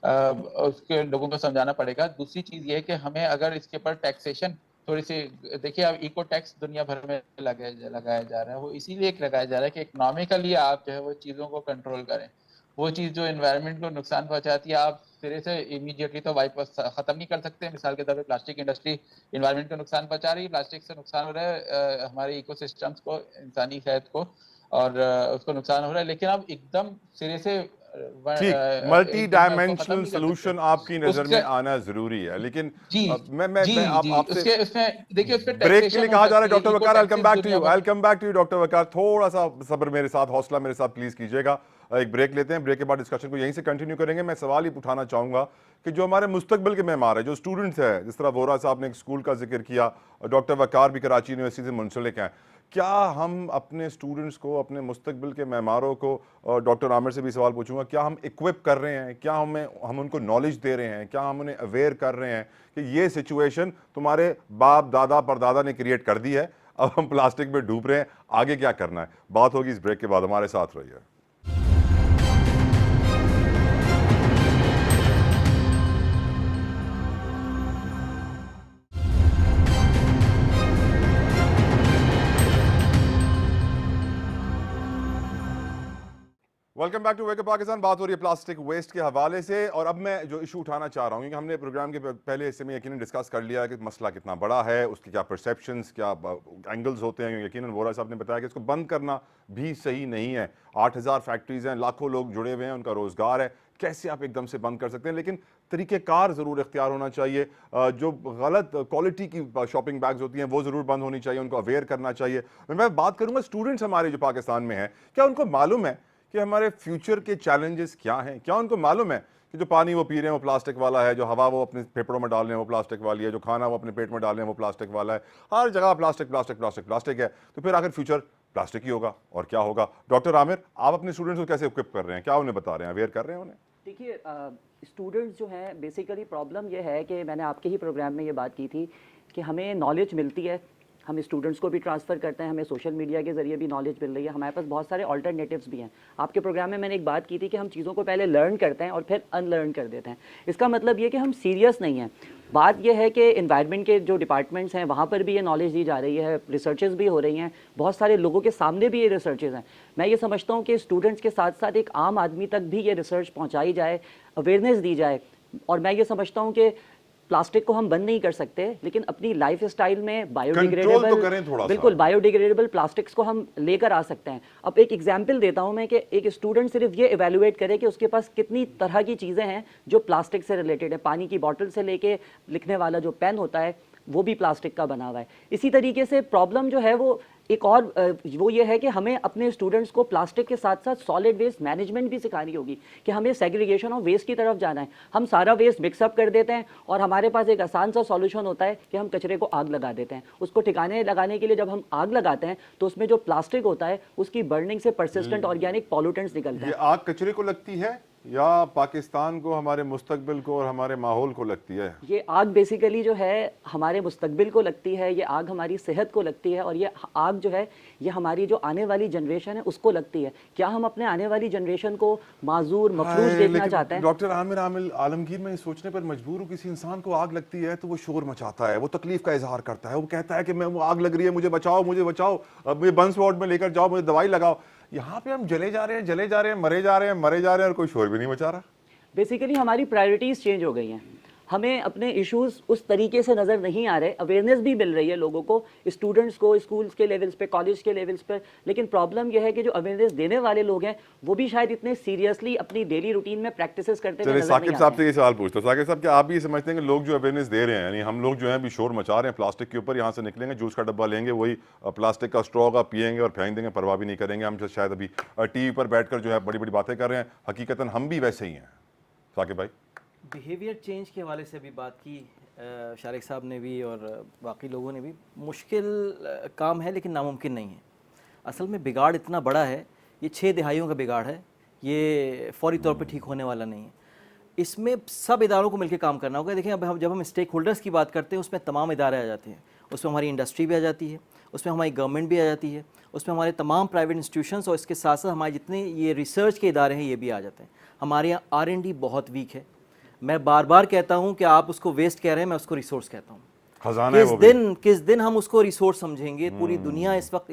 اس کے لوگوں کو سمجھانا پڑے گا. دوسری چیز یہ ہے کہ ہمیں اگر اس کے اوپر ٹیکسیشن تھوڑی سی, دیکھیے اب ایکو ٹیکس دنیا بھر میں لگایا جا رہا ہے, وہ اسی لیے لگایا جا رہا ہے کہ اکنامیکلی آپ جو ہے وہ چیزوں کو کنٹرول کریں. وہ چیز جو انوائرمنٹ کو نقصان پہنچاتی ہے آپ سرے سے امیڈیٹلی تو ختم نہیں کر سکتے. مثال کے طور پہ پلاسٹک انڈسٹری انوائرمنٹ کو نقصان پہنچا رہی ہے, پلاسٹک سے نقصان ہو رہا ہے ہمارے ایکو سسٹمس کو, انسانی صحت کو, اور اس کو نقصان ہو رہا ہے. لیکن اب ایک دم سرے سے ٹھیک, ملٹی ڈائمینشنل سولوشن آپ کی نظر میں آنا ضروری ہے, لیکن میں آپ سے بریک کے لیے کہا جا رہا ہے doctor Waqar, I'll come back to you doctor Waqar, تھوڑا سا صبر میرے ساتھ, حوصلہ میرے ساتھ پلیز کیجیے گا. ایک بریک لیتے ہیں, بریک کے بعد ڈسکشن کو یہیں سے کنٹینیو کریں گے. میں سوال ہی اٹھانا چاہوں گا کہ جو ہمارے مستقبل کے معمار ہیں, جو اسٹوڈنٹس ہیں, جس طرح وورا صاحب نے ایک اسکول کا ذکر کیا, ڈاکٹر وقار بھی کراچی یونیورسٹی سے منسلک ہیں, کیا ہم اپنے اسٹوڈنٹس کو, اپنے مستقبل کے معماروں کو, ڈاکٹر عامر سے بھی سوال پوچھوں گا, کیا ہم اکوپ کر رہے ہیں, کیا ہم ان کو نالج دے رہے ہیں, کیا ہم انہیں اویئر کر رہے ہیں کہ یہ سچویشن تمہارے باپ دادا پردادا نے کریٹ کر دی ہے, اب ہم پلاسٹک میں ڈوب رہے ہیں, آگے کیا کرنا ہے؟ بات ہوگی اس بریک کے بعد, ہمارے ساتھ رہیے. Welcome back to wake up Pakistan. بات ہو رہی ہے پلاسٹک ویسٹ کے حوالے سے, اور اب میں جو ایشو اٹھانا چاہ رہا ہوں, کیونکہ ہم نے پروگرام کے پہلے حصے میں یقیناً ڈسکس کر لیا کہ مسئلہ کتنا بڑا ہے, اس کی کیا پرسیپشنز, کیا اینگلز ہوتے ہیں. یقیناً وورا صاحب نے بتایا کہ اس کو بند کرنا بھی صحیح نہیں ہے. 8000 فیکٹریز ہیں, لاکھوں لوگ جڑے ہوئے ہیں, ان کا روزگار ہے, کیسے آپ ایک دم سے بند کر سکتے ہیں؟ لیکن طریقہ کار ضرور اختیار ہونا چاہیے. جو غلط کوالٹی کی شاپنگ بیگز ہوتی ہیں وہ ضرور بند ہونی چاہیے, ان کو اویئر کرنا چاہیے. میں بات کروں گا اسٹوڈنٹس ہمارے جو پاکستان میں ہیں, کیا ان کو معلوم ہے کہ ہمارے فیوچر کے چیلنجز کیا ہیں؟ کیا ان کو معلوم ہے کہ جو پانی وہ پی رہے ہیں وہ پلاسٹک والا ہے, جو ہوا وہ اپنے پھیپھڑوں میں ڈال رہے ہیں وہ پلاسٹک والی ہے, جو کھانا وہ اپنے پیٹ میں ڈال رہے ہیں وہ پلاسٹک والا ہے, ہر جگہ پلاسٹک پلاسٹک پلاسٹک پلاسٹک ہے, تو پھر آخر فیوچر پلاسٹک ہی ہوگا اور کیا ہوگا؟ ڈاکٹر عامر, آپ اپنے اسٹوڈنٹس کو کیسے اکوپ کر رہے ہیں, کیا انہیں بتا رہے ہیں, اویئر کر رہے ہیں انہیں؟ دیکھیے اسٹوڈنٹس جو ہیں, بیسیکلی پرابلم یہ ہے کہ میں نے آپ کے ہی پروگرام میں یہ بات کی تھی کہ ہمیں نالج ملتی ہے, ہم اسٹوڈنٹس کو بھی ٹرانسفر کرتے ہیں, ہمیں سوشل میڈیا کے ذریعے بھی نالج مل رہی ہے, ہمارے پاس بہت سارے آلٹرنیٹیوز بھی ہیں. آپ کے پروگرام میں میں نے ایک بات کی تھی کہ ہم چیزوں کو پہلے لرن کرتے ہیں اور پھر ان لرن کر دیتے ہیں. اس کا مطلب یہ کہ ہم سیریس نہیں ہیں. بات یہ ہے کہ انوائرمنٹ کے جو ڈپارٹمنٹس ہیں وہاں پر بھی یہ نالج دی جا رہی ہے, ریسرچز بھی ہو رہی ہیں, بہت سارے لوگوں کے سامنے بھی یہ ریسرچز ہیں. میں یہ سمجھتا ہوں کہ اسٹوڈنٹس کے ساتھ ساتھ ایک عام آدمی تک بھی یہ ریسرچ پہنچائی جائے, اویئرنیس دی جائے. اور میں یہ سمجھتا ہوں کہ پلاسٹک کو ہم بند نہیں کر سکتے, لیکن اپنی لائف اسٹائل میں بایو ڈیگریڈیبل, بالکل بایو ڈیگریڈیبل پلاسٹکس کو ہم لے کر آ سکتے ہیں. اب ایک ایگزامپل دیتا ہوں میں کہ ایک اسٹوڈنٹ صرف یہ ایویلویٹ کرے کہ اس کے پاس کتنی طرح کی چیزیں ہیں جو پلاسٹک سے ریلیٹڈ ہے. پانی کی بوٹل سے لے کے لکھنے والا جو پین ہوتا ہے وہ بھی پلاسٹک کا بنا ہوا ہے. اسی طریقے سے پرابلم جو ہے وہ ایک اور وہ یہ ہے کہ ہمیں اپنے اسٹوڈنٹس کو پلاسٹک کے ساتھ ساتھ سالڈ ویسٹ مینجمنٹ بھی سکھانی ہوگی کہ ہمیں سیگریگیشن آف ویسٹ کی طرف جانا ہے. ہم سارا ویسٹ مکس اپ کر دیتے ہیں اور ہمارے پاس ایک آسان سا سولوشن ہوتا ہے کہ ہم کچرے کو آگ لگا دیتے ہیں. اس کو ٹھکانے لگانے کے لیے جب ہم آگ لگاتے ہیں تو اس میں جو پلاسٹک ہوتا ہے اس کی برننگ سے پرسسٹنٹ آرگینک پالوٹنٹس نکلتے ہیں. یہ آگ کچرے کو لگتی ہے یا پاکستان کو, ہمارے مستقبل کو اور ہمارے ماحول کو لگتی ہے؟ یہ آگ بیسیکلی جو ہے ہمارے مستقبل کو لگتی ہے, یہ آگ ہماری صحت کو لگتی ہے, اور یہ آگ جو ہے یہ ہماری جو آنے والی جنریشن ہے اس کو لگتی ہے. کیا ہم اپنے آنے والی جنریشن کو معذور مفلوج دیکھنا چاہتے ہیں؟ ڈاکٹر عامر عالمگیر, میں سوچنے پر مجبور ہوں, کسی انسان کو آگ لگتی ہے تو وہ شور مچاتا ہے, وہ تکلیف کا اظہار کرتا ہے, وہ کہتا ہے کہ میں وہ آگ لگ رہی ہے, مجھے بچاؤ, مجھے بچاؤ, مجھے بنس وارڈ میں لے کر جاؤ, مجھے دوائی لگاؤ. یہاں پہ ہم جلے جا رہے ہیں, مرے جا رہے ہیں اور کوئی شور بھی نہیں مچا رہا. بیسیکلی ہماری پرائرٹیز چینج ہو گئی ہیں. ہمیں اپنے ایشوز اس طریقے سے نظر نہیں آ رہے. اویئرنیس بھی مل رہی ہے لوگوں کو, اسٹوڈنٹس کو, اسکولس کے لیولس پہ, کالج کے لیولس پہ, لیکن پرابلم یہ ہے کہ جو اویئرنیس دینے والے لوگ ہیں وہ بھی شاید اتنے سیریسلی اپنی ڈیلی روٹین میں پریکٹسز کرتے ہوئے چلے نظر نہیں ثاقب صاحب آتے سے ہیں. یہ سوال پوچھتا ہوں, ثاقب صاحب کیا آپ بھی یہ سمجھتے ہیں کہ لوگ جو اویئرنیس دے رہے ہیں, یعنی ہم لوگ جو ہیں ابھی شور مچا رہے ہیں پلاسٹک کے اوپر, یہاں سے نکلیں گے جوس کا ڈبہ لیں گے, وہی پلاسٹک کا اسٹرا ہوگا, پیئیں گے اور پھینک دیں گے, پرواہ بھی نہیں کریں گے, ہم شاید ابھی ٹی وی پر بیٹھ کر جو ہے بڑی بڑی باتیں کر رہے ہیں, حقیقتاً ہم بھی ویسے ہی ہیں. ثاقب بھائی بیہیویئر چینج کے حوالے سے بھی بات کی شارق صاحب نے بھی اور باقی لوگوں نے بھی. مشکل کام ہے لیکن ناممکن نہیں ہے. اصل میں بگاڑ اتنا بڑا ہے, یہ 6 دہائیوں کا بگاڑ ہے, یہ فوری طور پہ ٹھیک ہونے والا نہیں ہے. اس میں سب اداروں کو مل کے کام کرنا ہوگا. دیکھیں اب جب ہم اسٹیک ہولڈرس کی بات کرتے ہیں اس میں تمام ادارے آ جاتے ہیں. اس میں ہماری انڈسٹری بھی آ جاتی ہے, اس میں ہماری گورنمنٹ بھی آ جاتی ہے, اس میں ہمارے تمام پرائیویٹ انسٹیٹیوشنس, اور اس کے ساتھ ساتھ ہمارے جتنے یہ ریسرچ کے ادارے ہیں یہ بھی آ جاتے ہیں. ہمارے یہاں R&D بہت ویک ہے. میں بار بار کہتا ہوں کہ آپ اس کو ویسٹ کہہ رہے ہیں, میں اس کو ریسورس کہتا ہوں. خزانہ ہے وہ بھی. کس دن ہم اس کو ریسورس سمجھیں گے؟ پوری دنیا اس وقت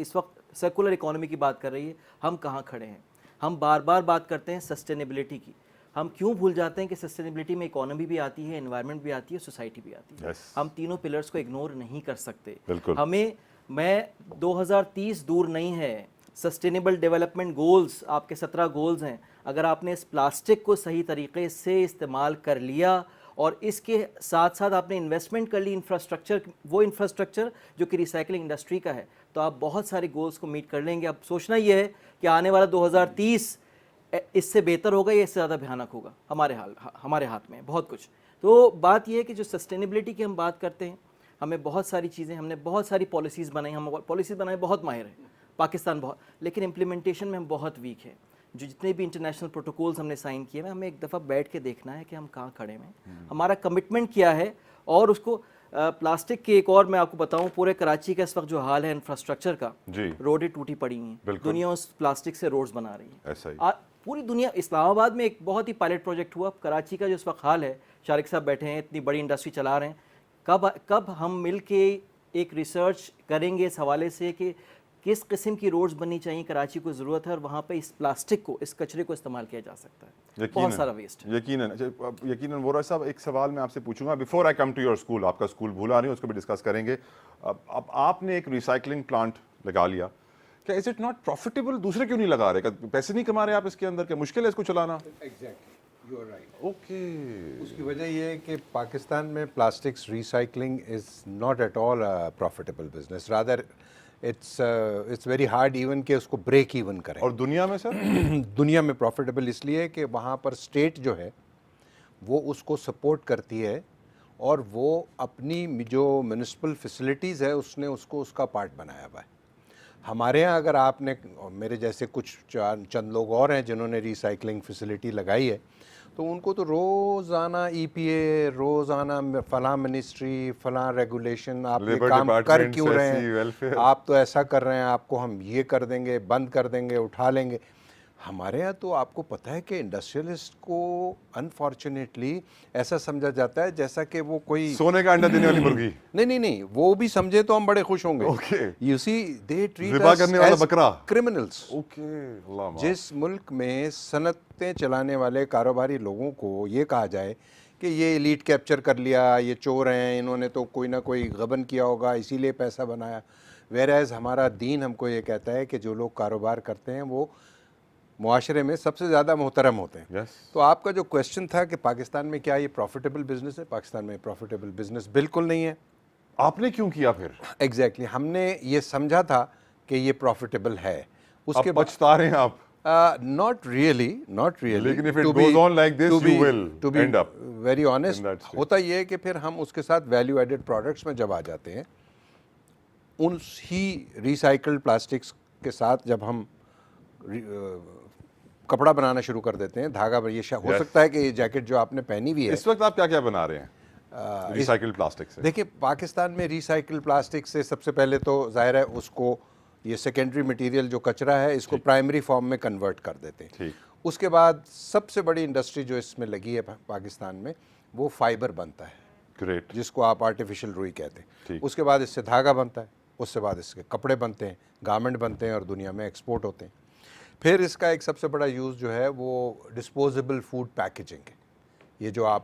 سرکولر اکانومی کی بات کر رہی ہے, ہم کہاں کھڑے ہیں؟ ہم بار بار بات کرتے ہیں سسٹینیبلٹی کی. ہم کیوں بھول جاتے ہیں کہ سسٹینیبلٹی میں اکانومی بھی آتی ہے, انوائرمنٹ بھی آتی ہے, سوسائٹی بھی آتی ہے. ہم تینوں پلرز کو اگنور نہیں کر سکتے. ہمیں 2030 دور نہیں ہے. سسٹینیبل ڈیولپمنٹ گولز آپ کے 17 گولز ہیں. اگر آپ نے اس پلاسٹک کو صحیح طریقے سے استعمال کر لیا اور اس کے ساتھ ساتھ آپ نے انویسٹمنٹ کر لی انفراسٹرکچر, وہ انفراسٹرکچر جو کہ ریسائکلنگ انڈسٹری کا ہے, تو آپ بہت سارے گولز کو میٹ کر لیں گے. اب سوچنا یہ ہے کہ آنے والا 2030 اس سے بہتر ہوگا یا اس سے زیادہ بھیانک ہوگا. ہمارے ہاتھ میں بہت کچھ. تو بات یہ ہے کہ جو سسٹینیبلٹی کی ہم بات کرتے ہیں, ہمیں بہت ساری چیزیں, ہم نے بہت ساری پالیسیز بنائی, ہم پالیسیز بنائے بہت ماہر ہیں پاکستان بہت, لیکن امپلیمنٹیشن میں ہم بہت ویک ہیں. جو جتنے بھی انٹرنیشنل پروٹوکولز ہم نے سائن کیے ہیں, ہمیں ایک دفعہ بیٹھ کے دیکھنا ہے کہ ہم کہاں کھڑے ہیں, ہمارا کمٹمنٹ کیا ہے. اور اس کو پلاسٹک کے ایک اور میں آپ کو بتاؤں, پورے کراچی کا اس وقت جو حال ہے انفراسٹرکچر کا, روڈیں ٹوٹی پڑی ہیں, دنیا اس پلاسٹک سے روڈز بنا رہی ہے. پوری دنیا, اسلام آباد میں ایک بہت ہی پائلٹ پروجیکٹ ہوا. کراچی کا جو اس وقت حال ہے, شارق صاحب بیٹھے ہیں, اتنی بڑی انڈسٹری چلا رہے ہیں, کب ہم مل کے ایک ریسرچ کریں گے اس حوالے سے کہ کس قسم کی روڈز بننی چاہیے, کراچی کو ضرورت ہے, اور وہاں پہ اس پلاسٹک کو, اس کچرے کو استعمال کیا جا سکتا ہے. بہت سارا ویسٹ ہے. یقیناً. وورا صاحب ایک سوال میں آپ سے پوچھوں گا before I come to your school. آپ کا اسکول بھولا نہیں, اس کو بھی ڈسکس کریں گے. اب آپ نے ایک ریسائکلنگ پلانٹ لگا لیا, کیا از اٹ ناٹ پروفیٹیبل؟ دوسرے کیوں نہیں لگا رہے؟ پیسے نہیں کما رہے آپ اس کے اندر؟ کیا مشکل ہے اس کو چلانا؟ Exactly you are right. Okay. اس کی وجہ یہ ہے کہ پاکستان میں plastics recycling is not at all profitable business. Rather it's very hard even کہ اس کو بریک ایون کریں. اور دنیا میں سر؟ دنیا میں پروفیٹیبل اس لیے کہ وہاں پر اسٹیٹ جو ہے وہ اس کو سپورٹ کرتی ہے, اور وہ اپنی جو میونسپل فیسلٹیز ہے اس نے اس کو اس کا پارٹ بنایا ہوا ہے. ہمارے ہاں اگر آپ نے, میرے جیسے کچھ چند لوگ اور ہیں جنہوں نے ریسائکلنگ فیسلٹی لگائی ہے, تو ان کو تو روزانہ EPA, روزانہ فلاں منسٹری, فلاں ریگولیشن, آپ یہ کام کر کیوں رہے ہیں, آپ تو ایسا کر رہے ہیں, آپ کو ہم یہ کر دیں گے, بند کر دیں گے, اٹھا لیں گے. ہمارے ہاں تو آپ کو پتہ ہے کہ انڈسٹریلسٹ کو انفارچونیٹلی ایسا سمجھا جاتا ہے جیسا کہ وہ کوئی سونے کا انڈا دینے والی مرغی. نہیں, وہ بھی سمجھے تو ہم بڑے خوش ہوں گے. یو سی دے ٹریٹ اس کرنے والا بکرا کرمنلز. اوکے. جس ملک میں صنعتیں چلانے والے کاروباری لوگوں کو یہ کہا جائے کہ یہ ایلیٹ کیپچر کر لیا, یہ چور ہیں, انہوں نے تو کوئی نہ کوئی غبن کیا ہوگا اسی لیے پیسہ بنایا, ویئر ایز ہمارا دین ہم کو یہ کہتا ہے کہ جو لوگ کاروبار کرتے ہیں وہ معاشرے میں سب سے زیادہ محترم ہوتے ہیں. تو آپ کا جو کویشچن تھا کہ پاکستان میں کیا یہ پروفیٹیبل بزنس ہے, پاکستان میں پروفیٹیبل بزنس بالکل نہیں ہے. آپ نے کیوں کیا پھر؟ ایگزیکٹلی, ہم نے یہ سمجھا تھا کہ یہ پروفیٹیبل ہے. اس کے پچھتا رہے ہیں آپ؟ not really. لیکن if it goes on like this you will end up very honest. ہوتا یہ ہے کہ پھر ہم اس کے ساتھ ویلیو ایڈڈ پروڈکٹس میں جب آ جاتے ہیں, ان ہی ریسائکلڈ پلاسٹکس کے ساتھ جب ہم کپڑا بنانا شروع کر دیتے ہیں, دھاگا, یہ ہو سکتا ہے کہ یہ جیکٹ جو آپ نے پہنی ہوئی ہے اس وقت آپ کیا کیا بنا رہے ہیں ریسائکلڈ پلاسٹک سے؟ دیکھیں پاکستان میں ریسائکل پلاسٹک سے سب سے پہلے تو ظاہر ہے اس کو یہ سیکنڈری مٹیریل جو کچرا ہے اس کو پرائمری فارم میں کنورٹ کر دیتے ہیں. اس کے بعد سب سے بڑی انڈسٹری جو اس میں لگی ہے پاکستان میں وہ فائبر بنتا ہے, گریٹ, جس کو آپ آرٹیفیشل روئی کہتے ہیں. اس کے بعد اس سے دھاگا بنتا ہے, اس سے بعد اس کے کپڑے بنتے ہیں, گارمنٹ بنتے ہیں اور دنیا میں ایکسپورٹ ہوتے ہیں. پھر اس کا ایک سب سے بڑا یوز جو ہے وہ ڈسپوزیبل فوڈ پیکیجنگ ہے. یہ جو آپ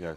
Yes.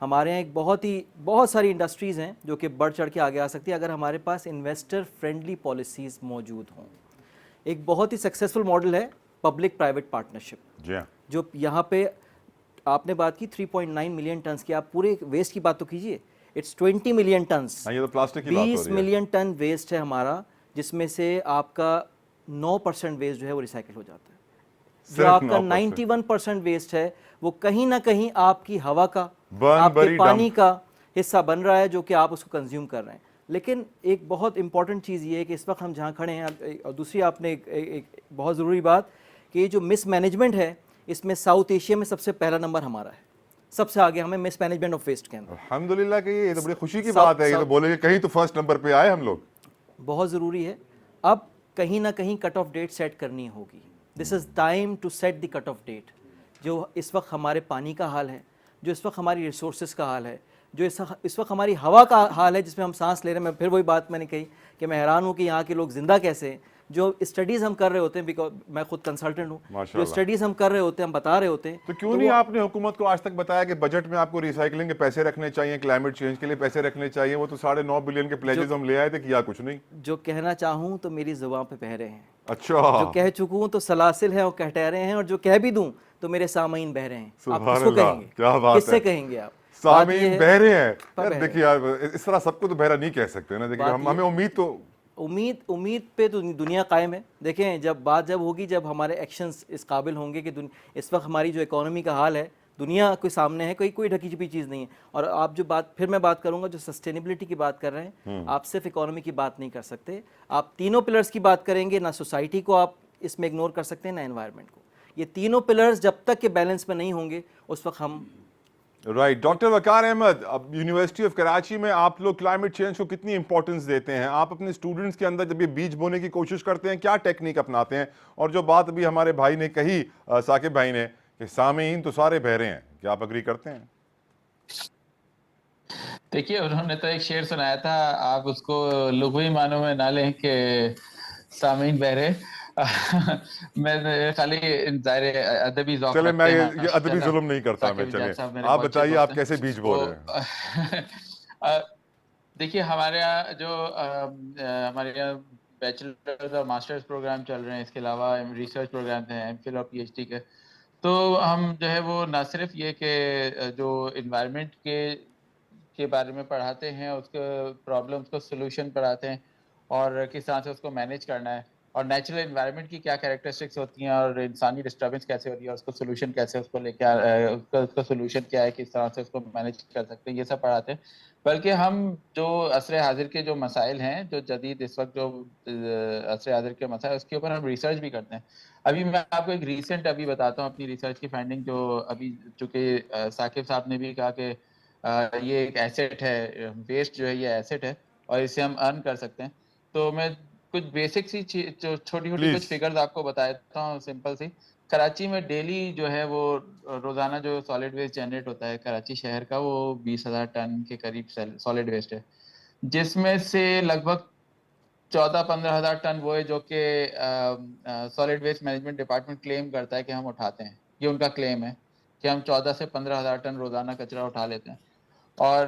ہمارے یہاں ایک بہت ساری انڈسٹریز ہیں جو کہ بڑھ چڑھ کے آگے آ سکتی ہے اگر ہمارے پاس انویسٹر فرینڈلی پالیسیز موجود ہوں. ایک بہت ہی سکسیزفل ماڈل ہے پبلک پرائیویٹ پارٹنرشپ, جی ہاں, جو یہاں پہ آپ نے بات کی 3.9 ملین ٹنز کی, آپ پورے ویسٹ کی بات تو کیجئے, اٹس 20 ملین ٹنز, یہ تو پلاسٹک کی بات ہو 20 رہی ہے. ملین ٹن ویسٹ ہے ہمارا, جس میں سے آپ کا 9% ویسٹ جو ہے وہ ریسائیکل ہو جاتا ہے. جو آپ کا 91% ویسٹ ہے وہ کہیں نہ کہیں آپ کی ہوا کا, آپ کے پانی کا حصہ بن رہا ہے جو کہ آپ اس کو کنزیوم کر رہے ہیں. لیکن ایک بہت امپورٹنٹ چیز یہ ہے کہ اس وقت ہم جہاں کھڑے ہیں, اور دوسری آپ نے ایک بہت ضروری بات کہ یہ جو مس مینجمنٹ ہے اس میں ساؤتھ ایشیا میں سب سے پہلا نمبر ہمارا ہے, سب سے آگے ہمیں مس مینجمنٹ آف ویسٹ کے اندر. الحمدللہ کہ یہ تو بڑی خوشی کی بات ہے, یہ تو بولے کہ کہیں تو فرسٹ نمبر پہ آئے ہم لوگ. بہت ضروری ہے. اب کہیں نہ کہیں کٹ آف ڈیٹ سیٹ کرنی ہوگی. This is time to set the cut off date. جو اس وقت ہمارے پانی کا حال ہے, جو اس وقت ہماری ریسورسز کا حال ہے, جو اس وقت ہماری ہوا کا حال ہے جس میں ہم سانس لے رہے ہیں. میں پھر وہی بات میں نے کہی کہ میں حیران ہوں کہ یہاں کے لوگ زندہ کیسے ہیں. جو اسٹڈیز ہم کر رہے ہوتے ہیں, بیکاز میں خود کنسلٹنٹ ہوں, جو اسٹڈیز ہم کر رہے ہوتے ہیں, ہم بتا رہے ہوتے ہیں. تو کیوں نہیں آپ نے حکومت کو آج تک بتایا کہ بجٹ میں آپ کو ریسائکلنگ کے پیسے رکھنے چاہیے, کلائمیٹ چینج کے لیے پیسے رکھنے چاہیے؟ وہ تو 9.5 بلین کے پلیجز ہم لے آئے تھے, کیا کچھ نہیں. جو کہنا چاہوں تو میری زبان پہ بہرے ہیں, اچھا, جو کہہ چکوں تو سلاسل ہیں اور کہٹہرے ہیں, اور جو کہہ بھی دوں تو میرے سامعین بہرے ہیں. آپ سبحان کس کو اللہ, کہیں گے, کیا بات ہے, کس سے کہیں گے آپ؟ سامعین بہرے ہیں. یار دیکھیے یار, اس طرح سب کو تو بہرا نہیں کہہ سکتے نا. دیکھیے ہمیں امید پہ تو دنیا قائم ہے. دیکھیں جب ہوگی, جب ہمارے ایکشنز اس قابل ہوں گے کہ اس وقت ہماری جو اکانومی کا حال ہے, دنیا کے سامنے ہے, کوئی ڈھکی چھپی چیز نہیں ہے. اور آپ جو بات پھر میں بات کروں گا, جو سسٹینیبلٹی کی بات کر رہے ہیں, آپ صرف اکانومی کی بات نہیں کر سکتے. آپ تینوں پلرز کی بات کریں گے, نہ سوسائٹی کو آپ اس میں اگنور کر سکتے ہیں, نہ انوائرمنٹ کو. یہ تینوں پلرز جب تک کہ بیلنس میں نہیں ہوں گے اس وقت ہم رائٹ. ڈاکٹر وقار احمد, اب یونیورسٹی آف کراچی میں آپ لوگ کلائمیٹ چینج کو کتنی امپورٹنس دیتے ہیں؟ آپ اپنے اسٹوڈنٹس کے اندر جب یہ بیج بونے کی کوشش کرتے ہیں, کیا ٹیکنیک اپناتے ہیں؟ اور جو بات ابھی ہمارے بھائی نے کہی, ثاقب بھائی نے, کہ سامعین تو سارے بہرے ہیں, کیا آپ اگری کرتے ہیں؟ دیکھیے انہوں نے تو ایک شعر سنایا تھا, آپ اس کو لغوی معنوں میں نہ لیں کہ سامعین بہرے. میں خالی ظاہر ادبی ذوق چلے, میں رکھتے ہیں یہ ادبی ظلم نہیں کرتا میں. چلے آپ بتائیے, آپ کیسے بیج بول رہے ہیں؟ دیکھیے ہمارے یہاں جو ہمارے یہاں بیچلرز اور ماسٹرز پروگرام چل رہے ہیں, اس کے علاوہ ریسرچ پروگرام ہیں, ایم فل اور پی ایچ ڈی کے. تو ہم جو ہے وہ نہ صرف یہ کہ جو انوائرمنٹ کے بارے میں پڑھاتے ہیں, اس کے پرابلمس کو سلوشن پڑھاتے ہیں, اور کس طرح سے اس کو مینیج کرنا ہے, اور نیچرل انوائرمنٹ کی کیا کیریکٹرسٹکس ہوتی ہیں, اور انسانی ڈسٹربنس کیسے ہوتی ہے, اور اس کو سلوشن کیسے اس کو لے کے اس کا سلوشن کیا ہے, کس طرح سے اس کو مینیج کر سکتے ہیں, یہ سب پڑھاتے ہیں. بلکہ ہم جو عصر حاضر کے جو مسائل ہیں, جو جدید اس وقت جو عصر حاضر کے مسائل, اس کے اوپر ہم ریسرچ بھی کرتے ہیں. ابھی میں آپ کو ایک ریسنٹ ابھی بتاتا ہوں اپنی ریسرچ کی فائنڈنگ, جو ابھی چونکہ ثاقب صاحب نے بھی کہا کہ یہ ایک ایسٹ ہے, ویسٹ جو ہے یہ ایسٹ ہے, اور اسے ہم ارن کر سکتے ہیں. تو میں کچھ بیسک سی چھوٹی کچھ فگرز آپ کو بتا دیتا ہوں, سمپل سی. کراچی میں ڈیلی جو ہے وہ روزانہ جو سالڈ ویسٹ جنریٹ ہوتا ہے کراچی شہر کا, وہ 20,000 ٹن کے قریب سالڈ ویسٹ ہے, جس میں سے لگ بھگ 14-15 ہزار ٹن وہ ہے جو کہ سالڈ ویسٹ مینجمنٹ ڈپارٹمنٹ کلیم کرتا ہے کہ ہم اٹھاتے ہیں. یہ ان کا کلیم ہے کہ ہم 14 سے 15 ہزار ٹن روزانہ کچرا اٹھا لیتے ہیں. اور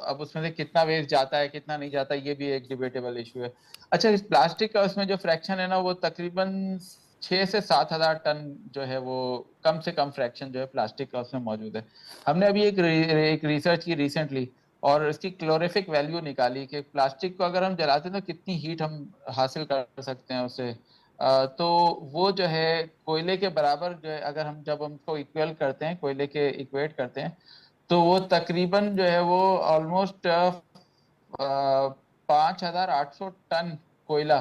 اب اس میں سے کتنا ویسٹ جاتا ہے کتنا نہیں جاتا, یہ بھی ایک ڈیبیٹیبل ایشو ہے. اچھا, اس پلاسٹک کا اس میں جو فریکشن ہے نا, وہ تقریباً 6 سے 7 ہزار ٹن جو ہے وہ کم سے کم فریکشن جو ہے پلاسٹک کا اس میں موجود ہے. ہم نے ابھی ایک ریسرچ کی ریسنٹلی, اور اس کی کلوریفک ویلیو نکالی کہ پلاسٹک کو اگر ہم جلاتے ہیں تو کتنی ہیٹ ہم حاصل کر سکتے ہیں اس سے. تو وہ جو ہے کوئلے کے برابر جو ہے, اگر جب ہم کو ایکویل کرتے ہیں, کوئلے کے ایکویٹ کرتے ہیں, تو وہ تقریباً جو ہے وہ آلموسٹ 5,800 ٹن کوئلہ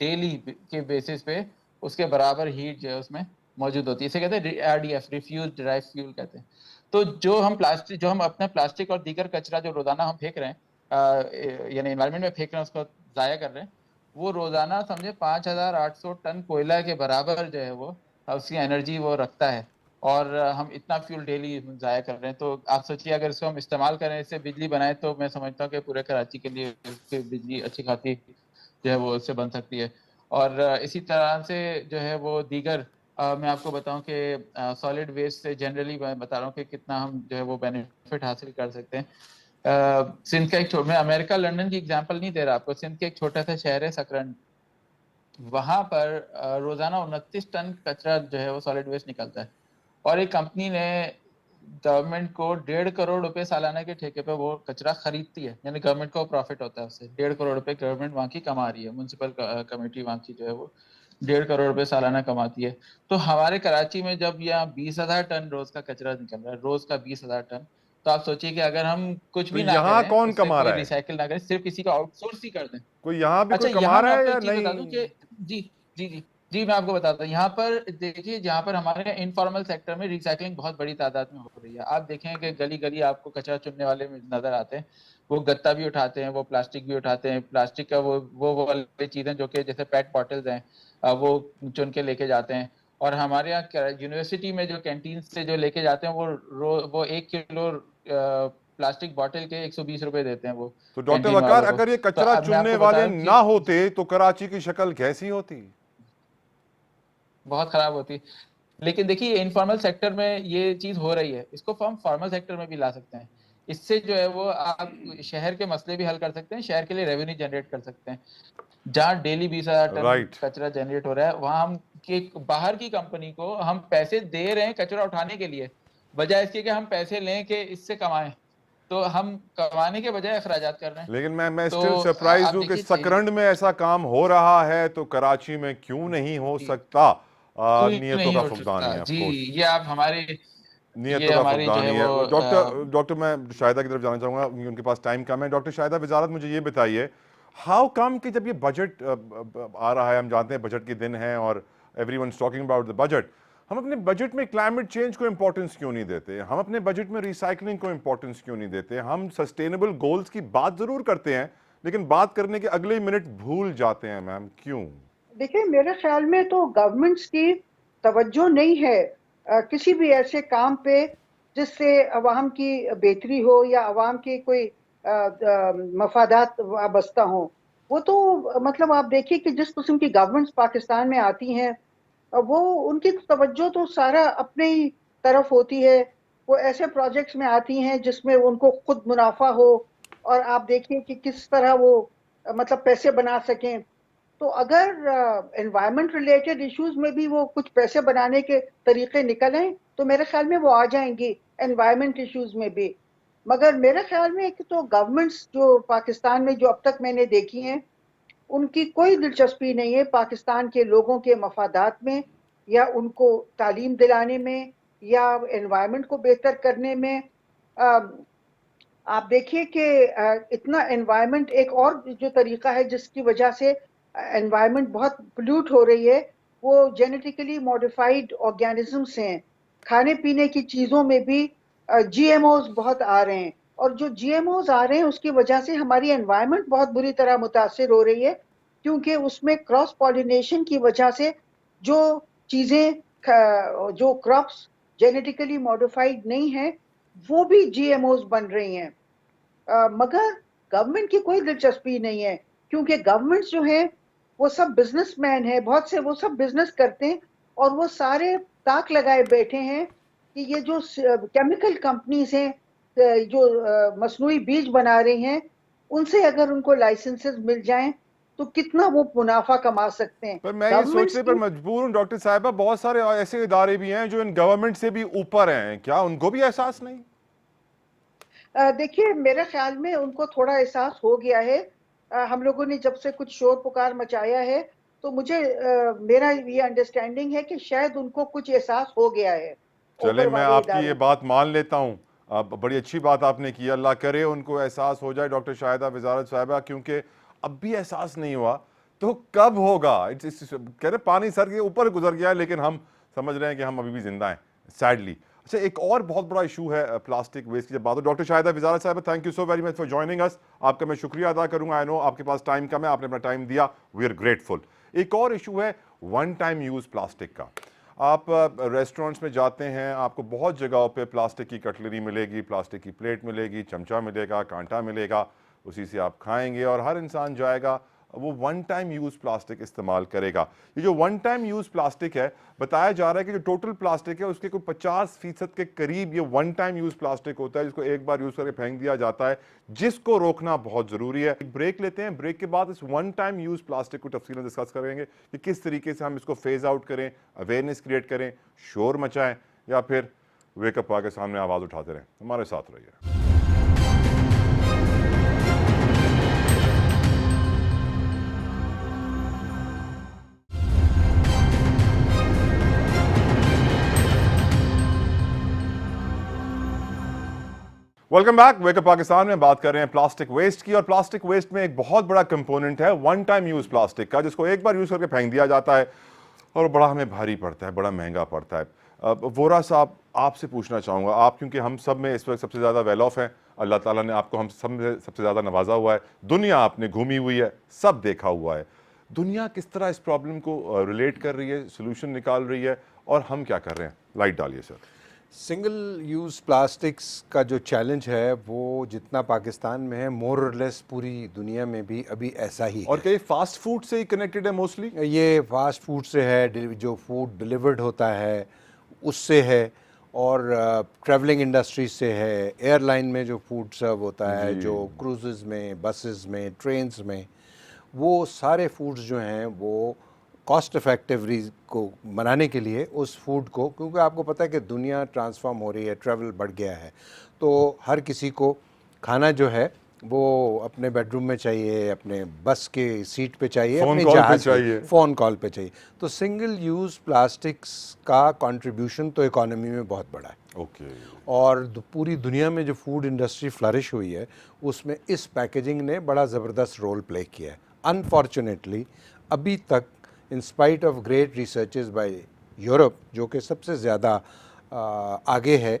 ڈیلی کے بیسس پہ اس کے برابر ہیٹ جو ہے اس میں موجود ہوتی ہے. اسے کہتے ہیں RDF, ریفیوز ڈرائیو فیول کہتے ہیں. تو جو ہم اپنا پلاسٹک اور دیگر کچرا جو روزانہ ہم پھینک رہے ہیں, یعنی انوائرمنٹ میں پھینک رہے ہیں, اس کو ضائع کر رہے ہیں, وہ روزانہ سمجھے 5,800 ٹن کوئلہ کے برابر جو ہے وہ اس کی انرجی وہ رکھتا ہے, اور ہم اتنا فیول ڈیلی ضائع کر رہے ہیں. تو آپ سوچیے اگر اس کو ہم استعمال کریں, اس سے بجلی بنائیں, تو میں سمجھتا ہوں کہ پورے کراچی کے لیے بجلی اچھی خاصی جو ہے وہ اس سے بن سکتی ہے. اور اسی طرح سے جو ہے وہ دیگر میں آپ کو بتاؤں کہ سالڈ ویسٹ سے جنرلی میں بتا رہا ہوں کہ کتنا ہم جو ہے وہ بینیفٹ حاصل کر سکتے ہیں. سندھ کا ایک میں امریکہ لنڈن کی ایگزامپل نہیں دے رہا آپ کو, سندھ کا ایک چھوٹا سا شہر ہے سکرن, وہاں پر روزانہ 29 ٹن کچرا جو ہے وہ سالڈ ویسٹ نکلتا ہے, اور ایک کمپنی نے گورنمنٹ کو 1.5 کروڑ روپے سالانہ کے ٹھیکے پہ وہ کچرا خریدتی ہے, یعنی گورنمنٹ کو پروفٹ ہوتا ہے اس سے. 1.5 کروڑ روپے گورنمنٹ وہاں کی کما رہی ہے, میونسپل کمیٹی وہاں کی جو ہے وہ 1.5 کروڑ روپے سالانہ کماتی ہے. تو ہمارے کراچی میں جب یہاں 20,000 ٹن روز کا کچرا نکل رہا ہے, روز کا 20,000 ٹن, تو آپ سوچیے کہ اگر ہم کچھ بھی تو نہ یہاں کریں, کون اس سے کما کوئی رہا ہے؟ ریسائکل نہ کریں, صرف کسی کا آؤٹ سورس ہی کر دیں. کوئی یہاں بھی اچھا, کوئی یہاں کما میں رہا آپ ہے کو یا ایک چیز بتا دوں نہیں؟ کہ جی میں آپ کو بتاتا ہوں, یہاں پر دیکھیے جہاں پر ہمارے انفارمل سیکٹر میں ریسائکلنگ بہت بڑی تعداد میں ہو رہی ہے. آپ دیکھیں کہ گلی گلی آپ کو کچرا چننے والے نظر آتے ہیں, وہ گتا بھی اٹھاتے ہیں, وہ پلاسٹک بھی اٹھاتے ہیں. پلاسٹک کا وہ والی چیزیں جو کہ جیسے پیٹ بوٹلز ہیں وہ چن کے لے کے جاتے ہیں. اور ہمارے یہاں یونیورسٹی میں جو کینٹین سے جو لے کے جاتے ہیں وہ 1 کلو پلاسٹک بوٹل کے 120 روپے دیتے ہیں وہ تو ڈاکٹر کینٹین وقار والوں کو. اگر یہ تو کچرا اب میں آپ چننے کو بتا والے رہا ہوں نہ ہوتے تو کراچی کی شکل کیسی ہوتی؟ بہت خراب ہوتی. لیکن دیکھیے انفارمل سیکٹر میں یہ چیز ہو رہی ہے, اس کو ہم فارمل سیکٹر میں بھی لا سکتے ہیں. اس سے جو ہے وہ آپ شہر کے مسئلے بھی حل کر سکتے ہیں, شہر کے لیے ریونیو جنریٹ کر سکتے ہیں. جہاں ڈیلی 20,000 ٹن رائٹ. کچرا جنریٹ ہو رہا ہے, وہاں ہم باہر کی کمپنی کو ہم پیسے دے رہے ہیں کچرا اٹھانے کے لیے, بجائے اس کے کہ ہم پیسے لیں کہ اس سے کمائیں. تو ہم کمانے کے بجائے اخراجات کر رہے ہیں. لیکن میں تو اسٹل سرپرائز آپ ہوں کہ دیکھیے سکرنڈ میں ایسا کام ہو رہا ہے تو کراچی میں کیوں نہیں ہو سکتا؟ کوئی نیتوں نہیں کا ہو فقدان سکتا. ہے آف جی کورس, یہ آپ ہماری نیتوں یہ کا ہماری جو فقدان ہے ہی ہے. وہ ڈاکٹر میں شاہدہ کی طرف جانا چاہوں گا کیونکہ ان کے پاس ٹائم کم ہے. ڈاکٹر شاہدہ وزارت, مجھے یہ بتائیے ہاؤ کم کہ جب یہ بجٹ آ رہا ہے, ہم جانتے ہیں بجٹ کے دن ہیں اور every one talking about the budget, ہم اپنے بجٹ میں کلائمیٹ چینج کو امپورٹنس کیوں نہیں دیتے؟ ہم اپنے بجٹ میں ریسائکلنگ کو امپورٹنس کیوں نہیں دیتے؟ ہم سسٹینیبل گولز کی بات ضرور کرتے ہیں لیکن بات کرنے کے اگلے منٹ بھول جاتے ہیں میم, کیوں؟ دیکھیں میرے خیال میں تو گورنمنٹس کی توجہ نہیں ہے کسی بھی ایسے کام پہ جس سے عوام کی بہتری ہو یا عوام کے کوئی مفادات وابستہ ہوں. وہ تو مطلب آپ دیکھیے کہ جس قسم کی گورنمنٹس پاکستان میں آتی ہیں وہ ان کی توجہ تو سارا اپنے ہی طرف ہوتی ہے. وہ ایسے پروجیکٹس میں آتی ہیں جس میں ان کو خود منافع ہو, اور آپ دیکھیے کہ کس طرح وہ مطلب پیسے بنا سکیں. تو اگر انوائرمنٹ ریلیٹڈ ایشوز میں بھی وہ کچھ پیسے بنانے کے طریقے نکلیں تو میرے خیال میں وہ آ جائیں گی انوائرمنٹ ایشوز میں بھی. مگر میرے خیال میں کہ تو گورنمنٹس جو پاکستان میں جو اب تک میں نے دیکھی ہیں ان کی کوئی دلچسپی نہیں ہے پاکستان کے لوگوں کے مفادات میں, یا ان کو تعلیم دلانے میں, یا انوائرمنٹ کو بہتر کرنے میں. آپ دیکھیے کہ اتنا انوائرمنٹ, ایک اور جو طریقہ ہے جس کی وجہ سے انوائرمنٹ بہت پلیوٹ ہو رہی ہے, وہ جینیٹیکلی ماڈیفائڈ آرگینزمس ہیں. کھانے پینے کی چیزوں میں بھی جی ایم اوز بہت آ رہے ہیں, اور جو جی ایم اوز آ رہے ہیں اس کی وجہ سے ہماری انوائرمنٹ بہت بری طرح متاثر ہو رہی ہے, کیونکہ اس میں کراس پالینیشن کی وجہ سے جو چیزیں, جو کراپس جینیٹیکلی ماڈیفائڈ نہیں ہیں وہ بھی جی ایم اوز بن رہی ہیں. مگر گورنمنٹ کی کوئی دلچسپی نہیں ہے, کیونکہ گورنمنٹ جو ہیں وہ سب بزنس مین ہیں, بہت سے وہ سب بزنس کرتے ہیں, اور وہ سارے تاک لگائے بیٹھے ہیں کہ یہ جو کیمیکل کمپنیز ہیں جو مصنوعی بیج بنا رہی ہیں ان سے اگر ان کو لائسنسز مل جائیں تو کتنا وہ منافع کما سکتے ہیں. پر میں یہ گورنمنٹس سوچنے پر مجبور ہوں ڈاکٹر صاحبہ, بہت سارے ایسے ادارے بھی ہیں جو ان گورنمنٹ سے بھی اوپر ہیں, کیا ان کو بھی احساس نہیں؟ دیکھیے میرے خیال میں ان کو تھوڑا احساس ہو گیا ہے. ہم لوگوں نے جب سے کچھ شور پکار مچایا ہے تو مجھے میرا یہ انڈرسٹینڈنگ ہے کہ شاید ان کو کچھ احساس ہو گیا ہے چلے اوپر میں والے آپ کی یہ اداروں. بات مان لیتا ہوں, بڑی اچھی بات آپ نے کی, اللہ کرے ان کو احساس ہو جائے ڈاکٹر شاہدہ وزارت صاحبہ, کیونکہ اب بھی احساس نہیں ہوا تو کب ہوگا؟ کہہ رہے پانی سر کے اوپر گزر گیا ہے لیکن ہم سمجھ رہے ہیں کہ ہم ابھی بھی زندہ ہیں سیڈلی. اچھا, ایک اور بہت بڑا ایشو ہے پلاسٹک ویسٹ کی جب بات ہو. ڈاکٹر شاہدہ وزارت صاحبہ, thank you so very much for joining us. آپ کا میں شکریہ ادا کروں گا, آئی نو آپ کے پاس ٹائم کم ہے, آپ نے اپنا ٹائم دیا, وی آر گریٹفل. ایک اور ایشو ہے ون ٹائم یوز پلاسٹک کا. آپ ریسٹورنٹس میں جاتے ہیں, آپ کو بہت جگہوں پہ پلاسٹک کی کٹلری ملے گی, پلاسٹک کی پلیٹ ملے گی, چمچہ ملے گا, کانٹا ملے گا, اسی سے آپ کھائیں گے, اور ہر انسان جائے گا وہ ون ٹائم یوز پلاسٹک استعمال کرے گا. یہ جو ون ٹائم یوز پلاسٹک ہے بتایا جا رہا ہے کہ جو ٹوٹل پلاسٹک ہے اس کے کوئی 50% کے قریب یہ ون ٹائم یوز پلاسٹک ہوتا ہے جس کو ایک بار یوز کر کے پھینک دیا جاتا ہے, جس کو روکنا بہت ضروری ہے. ایک بریک لیتے ہیں, بریک کے بعد اس ون ٹائم یوز پلاسٹک کو تفصیل ڈسکس کریں گے کہ کس طریقے سے ہم اس کو فیز آؤٹ کریں, اویئرنیس کریٹ کریں, شور مچائیں, یا پھر ویک اپ پاکستان میں آواز اٹھاتے رہیں. ہمارے ساتھ رہیے. Welcome back. Week up Pakistan میں بات کر رہے ہیں پلاسٹک ویسٹ کی, اور پلاسٹک ویسٹ میں ایک بہت بڑا کمپوننٹ ہے ون ٹائم یوز پلاسٹک کا, جس کو ایک بار یوز کر کے پھینک دیا جاتا ہے اور بڑا ہمیں بھاری پڑتا ہے, بڑا مہنگا پڑتا ہے. وورا صاحب, آپ سے پوچھنا چاہوں گا, آپ کیونکہ ہم سب میں اس وقت سب سے زیادہ ویل آف ہیں, اللہ تعالیٰ نے آپ کو ہم سب سے زیادہ نوازا ہوا ہے, دنیا آپ نے گھومی ہوئی ہے, سب دیکھا ہوا ہے. دنیا کس طرح اس پرابلم کو ریلیٹ کر رہی ہے, سولوشن نکال رہی ہے, اور ہم کیا کر رہے ہیں؟ لائٹ ڈالیے سر. سنگل یوز پلاسٹکس کا جو چیلنج ہے وہ جتنا پاکستان میں ہے مور اور لیس پوری دنیا میں بھی ابھی ایسا ہی ہے. اور کیا یہ فاسٹ فوڈ سے ہی کنیکٹڈ ہے موسٹلی؟ یہ فاسٹ فوڈ سے ہے, جو فوڈ ڈیلیورڈ ہوتا ہے اس سے ہے, اور ٹریولنگ انڈسٹری سے ہے, ایئر لائن میں جو فوڈ سرو ہوتا ہے, جو کروزز میں, بسز میں, ٹرینز میں, وہ سارے فوڈز جو ہیں وہ کاسٹ افیکٹیولی کو بنانے کے لیے اس فوڈ کو, کیونکہ آپ کو پتہ ہے کہ دنیا ٹرانسفارم ہو رہی ہے, ٹریول بڑھ گیا ہے, تو ہر کسی کو کھانا جو ہے وہ اپنے بیڈ روم میں چاہیے, اپنے بس کے سیٹ پہ چاہیے, اپنے جہاز پہ, فون کال پہ چاہیے. تو سنگل یوز پلاسٹکس کا کنٹریبیوشن تو اکانومی میں بہت بڑا ہے. اور پوری دنیا میں جو فوڈ انڈسٹری فلرش ہوئی ہے اس میں اس پیکیجنگ نے بڑا زبردست رول پلے کیا ہے. انفارچونیٹلی ابھی تک in spite of great researches by Europe, جو کہ سب سے زیادہ آگے ہے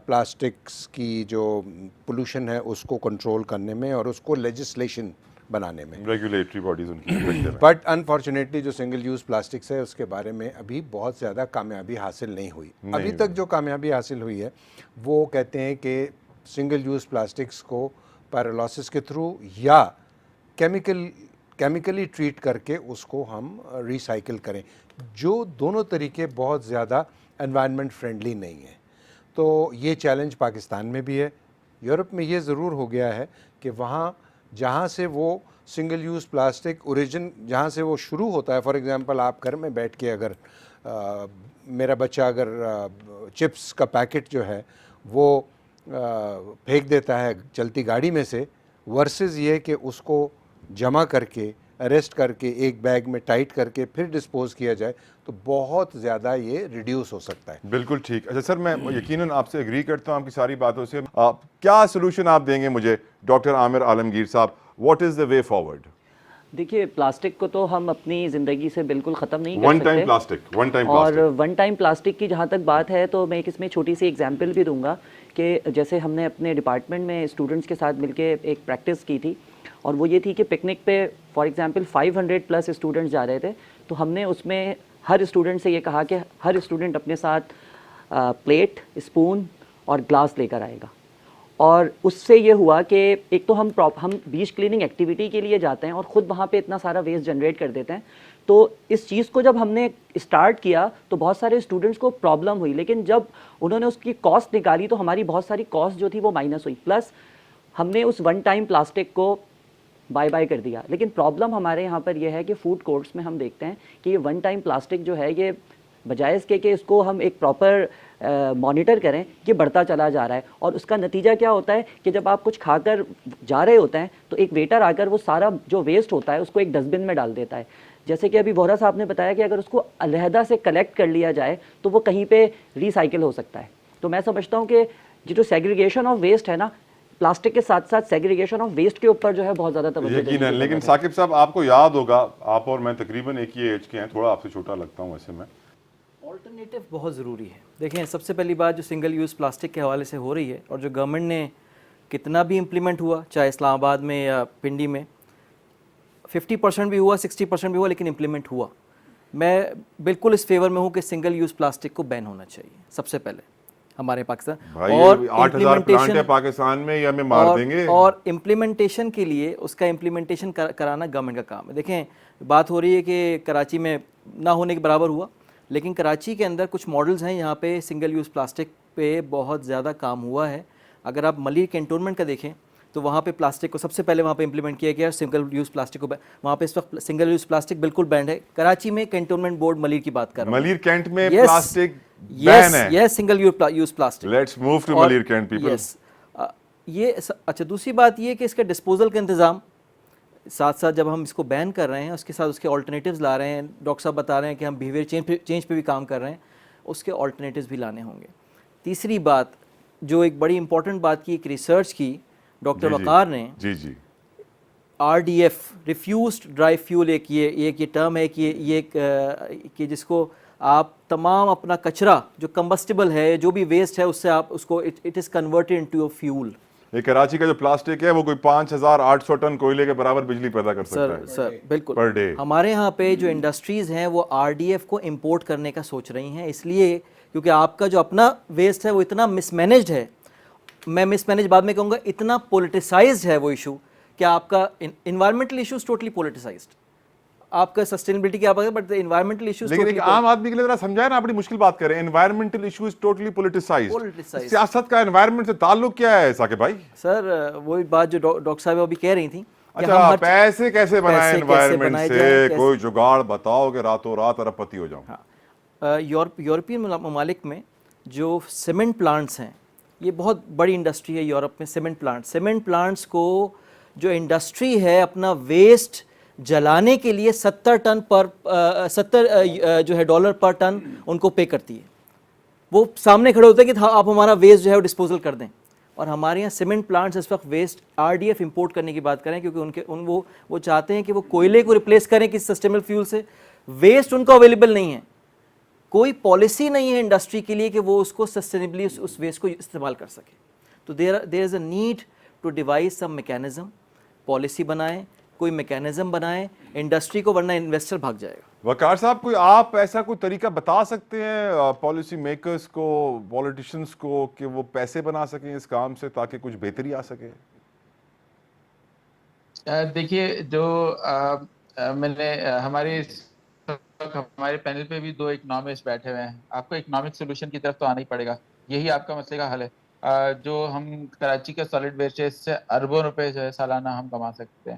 پلاسٹکس کی جو پولوشن ہے اس کو کنٹرول کرنے میں اور اس کو لیجسلیشن بنانے میں, ریگولیٹری باڈیز ان کی, بٹ انفارچونیٹلی جو سنگل یوز پلاسٹکس ہے اس کے بارے میں ابھی بہت زیادہ کامیابی حاصل نہیں ہوئی. ابھی تک جو کامیابی حاصل ہوئی ہے وہ کہتے ہیں کہ سنگل یوز پلاسٹکس کو پیرالائسس کے تھرو یا کیمیکلی ٹریٹ کر کے اس کو ہم ریسائیکل کریں, جو دونوں طریقے بہت زیادہ انوائرمنٹ فرینڈلی نہیں ہیں. تو یہ چیلنج پاکستان میں بھی ہے. یورپ میں یہ ضرور ہو گیا ہے کہ وہاں جہاں سے وہ سنگل یوز پلاسٹک اوریجن جہاں سے وہ شروع ہوتا ہے, فار ایگزامپل آپ گھر میں بیٹھ کے اگر میرا بچہ اگر چپس کا پیکٹ جو ہے وہ پھینک دیتا ہے چلتی گاڑی میں سے, ورسز یہ کہ اس کو جمع کر کے اریسٹ کر کے ایک بیگ میں ٹائٹ کر کے پھر ڈسپوز کیا جائے, تو بہت زیادہ یہ ریڈیوس ہو سکتا ہے. بالکل ٹھیک. اچھا سر, میں یقیناً آپ سے ایگری کرتا ہوں آپ کی ساری باتوں سے. کیا سولوشن آپ دیں گے مجھے ڈاکٹر عامر عالمگیر صاحب, what is the way forward? دیکھیے, پلاسٹک کو تو ہم اپنی زندگی سے بالکل ختم نہیں کر ون سکتے, ٹائم پلاسٹک, اور ون ٹائم پلاسٹک کی جہاں تک بات ہے تو میں اس میں چھوٹی سی ایگزامپل بھی دوں گا کہ جیسے ہم نے اپنے ڈپارٹمنٹ میں اسٹوڈنٹس کے ساتھ مل کے ایک پریکٹس کی تھی, اور وہ یہ تھی کہ پکنک پہ فار ایگزامپل 500+ اسٹوڈنٹس جا رہے تھے, تو ہم نے اس میں ہر اسٹوڈنٹ سے یہ کہا کہ ہر اسٹوڈنٹ اپنے ساتھ پلیٹ, اسپون اور گلاس لے کر آئے گا. اور اس سے یہ ہوا کہ ایک تو ہم بیچ کلیننگ ایکٹیویٹی کے لیے جاتے ہیں اور خود وہاں پہ اتنا سارا ویسٹ جنریٹ کر دیتے ہیں. تو اس چیز کو جب ہم نے اسٹارٹ کیا تو بہت سارے اسٹوڈنٹس کو پرابلم ہوئی, لیکن جب انہوں نے اس کی کاسٹ نکالی تو ہماری بہت ساری کاسٹ جو تھی وہ مائنس ہوئی, پلس ہم نے اس ون ٹائم پلاسٹک کو بائی بائی کر دیا. لیکن پرابلم ہمارے یہاں پر یہ ہے کہ فوڈ کورٹس میں ہم دیکھتے ہیں کہ یہ ون ٹائم پلاسٹک جو ہے یہ بجائے اس کے کہ اس کو ہم ایک پراپر مانیٹر کریں, یہ بڑھتا چلا جا رہا ہے. اور اس کا نتیجہ کیا ہوتا ہے کہ جب آپ کچھ کھا کر جا رہے ہوتے ہیں تو ایک ویٹر آ کر وہ سارا جو ویسٹ ہوتا ہے اس کو ایک ڈسٹ بن میں ڈال دیتا ہے. جیسے کہ ابھی وورا صاحب نے بتایا کہ اگر اس کو علیحدہ سے کلیکٹ کر لیا جائے تو وہ کہیں پہ ریسائیکل ہو سکتا ہے. تو میں سمجھتا ہوں کہ جو سیگریگیشن آف ویسٹ ہے نا, پلاسٹک کے ساتھ ساتھ سیگریگیشن آف ویسٹ کے اوپر جو ہے بہت زیادہ توجہ دینی یقیناً. لیکن ثاقب صاحب, آپ کو یاد ہوگا, آپ اور میں تقریباً ایک ہی ایج کے ہیں, تھوڑا آپ سے چھوٹا لگتا ہوں ویسے میں, آلٹرنیٹیو بہت ضروری ہے. دیکھیں, سب سے پہلی بات جو سنگل یوز پلاسٹک کے حوالے سے ہو رہی ہے اور جو گورنمنٹ نے کتنا بھی امپلیمنٹ ہوا, چاہے اسلام آباد میں یا پنڈی میں 50% بھی ہوا, 60% بھی ہوا, لیکن امپلیمنٹ ہوا. میں بالکل اس فیور میں ہوں کہ سنگل یوز پلاسٹک کو بین ہونا چاہیے سب سے پہلے. ہمارے پاکستان. بھائی اور 8,000 پلانٹ ہے پاکستان میں، یہ ہمیں مار دیں گے. اور امپلیمنٹیشن کے لیے اس کا امپلیمنٹیشن کرانا گورنمنٹ کا کام ہے. دیکھیں بات ہو رہی ہے کہ کراچی میں نہ ہونے کے برابر ہوا، لیکن کراچی کے اندر کچھ ماڈلز ہیں یہاں پہ سنگل یوز پلاسٹک پہ بہت زیادہ کام ہوا ہے. اگر آپ ملیر کینٹونمنٹ کا دیکھیں تو وہاں پہ پلاسٹک کو سب سے پہلے وہاں پہ امپلیمنٹ کیا گیا، سنگل یوز پلاسٹک کو وہاں پہ اس وقت سنگل یوز پلاسٹک بالکل بینڈ ہے. کراچی میں کینٹونمنٹ بورڈ ملیر کی بات کر رہا ہوں. ملیر کینٹ میں پلاسٹک بین ہے. Yes single use plastic. Let's move to Malir cantt people. Yes یہ اچھا. دوسری بات یہ کہ اس کے ڈسپوزل کا انتظام ساتھ ساتھ جب ہم اس کو بین کر رہے ہیں اس کے ساتھ اس کے آلٹرنیٹیوز لا رہے ہیں. ڈاکٹر صاحب بتا رہے ہیں کہ ہم بیہیویئر چینج پہ بھی کام کر رہے ہیں، اس کے آلٹرنیٹیوز بھی لانے ہوں گے. تیسری بات جو ایک بڑی امپورٹنٹ بات کی، ایک ریسرچ کی ڈاکٹر وقار نے، جی RDF ریفیوزڈ ڈرائی فیول، ایک یہ ٹرم ہے کہ یہ کہ جس کو آپ تمام اپنا کچرا جو کمبسٹیبل ہے، جو بھی ویسٹ ہے، اس سے آپ اس کو it is converted into a fuel. یہ کراچی کا جو پلاسٹک ہے وہ کوئی 5,800 ٹن کوئلے کے برابر بجلی پیدا کر سکتا ہے سر بالکل پر ڈے. ہمارے ہاں پہ جو انڈسٹریز ہیں وہ RDF کو امپورٹ کرنے کا سوچ رہی ہیں، اس لیے کیونکہ آپ کا جو اپنا ویسٹ ہے وہ اتنا مس مینیجڈ ہے. میں مس مینیج بعد میں کہوں گا، اتنا پولیٹیسائزڈ ہے وہ ایشو کہ آپ کا انوائرمنٹل ایشوز ٹوٹلی پولیٹیسائزڈ. آپ کا سسٹینیبلٹی کی آپ بٹ انوائرمنٹل ایشوز. لیکن ایک عام آدمی کے لیے ذرا سمجھائے نا، اپنی مشکل بات کریں. Environmental issues totally politicised. سیاست کا انوائرمنٹ سے تعلق کیا ہے ثاقب بھائی؟ سر وہی بات جو ڈاکٹر صاحب ابھی کہہ رہی تھیں. اچھا پیسے کیسے بنائیں انوائرمنٹ سے؟ کوئی جگاڑ بتاؤ کہ راتوں رات ارب پتی ہو جاؤں. یورپین ممالک میں جو سیمنٹ پلانٹس ہیں، یہ بہت بڑی انڈسٹری ہے یورپ میں. سیمنٹ پلانٹس کو جو انڈسٹری ہے اپنا ویسٹ جلانے کے لیے 70 جو ہے ڈالر پر ٹن ان کو پے کرتی ہے. وہ سامنے کھڑے ہوتے ہیں کہ آپ ہمارا ویسٹ جو ہے وہ ڈسپوزل کر دیں. اور ہمارے یہاں سیمنٹ پلانٹس اس وقت ویسٹ RDF امپورٹ کرنے کی بات کریں، کیونکہ وہ چاہتے ہیں کہ وہ کوئلے کو ریپلیس کریں کسی سسٹینیبل فیول سے. ویسٹ ان کو اویلیبل نہیں ہے، کوئی پالیسی نہیں ہے انڈسٹری کے لیے کہ وہ اس کو سسٹینیبلی اس ویسٹ کو استعمال کر سکے. تو there is a need to devise some mechanism. Policy بنائیں، کوئی میکینزم بنائیں انڈسٹری کو، ورنہ انویسٹر بھاگ جائے گا. وقار صاحب کوئی آپ ایسا کوئی طریقہ بتا سکتے ہیں پالیسی میکرز کو، پولیٹیشنز کو، کہ وہ پیسے بنا سکیں اس کام سے تاکہ کچھ بہتری آ سکے؟ دیکھیے جو میں نے ہمارے پینل پہ بھی 2 اکنامسٹ بیٹھے ہوئے ہیں. آپ کو اکنامک سولوشن کی طرف تو آنا ہی پڑے گا. یہی آپ کا مسئلے کا حل ہے. جو ہم کراچی کے سالڈ ویسٹ ہے اس سے اربوں روپے جو ہے سالانہ ہم کما سکتے ہیں.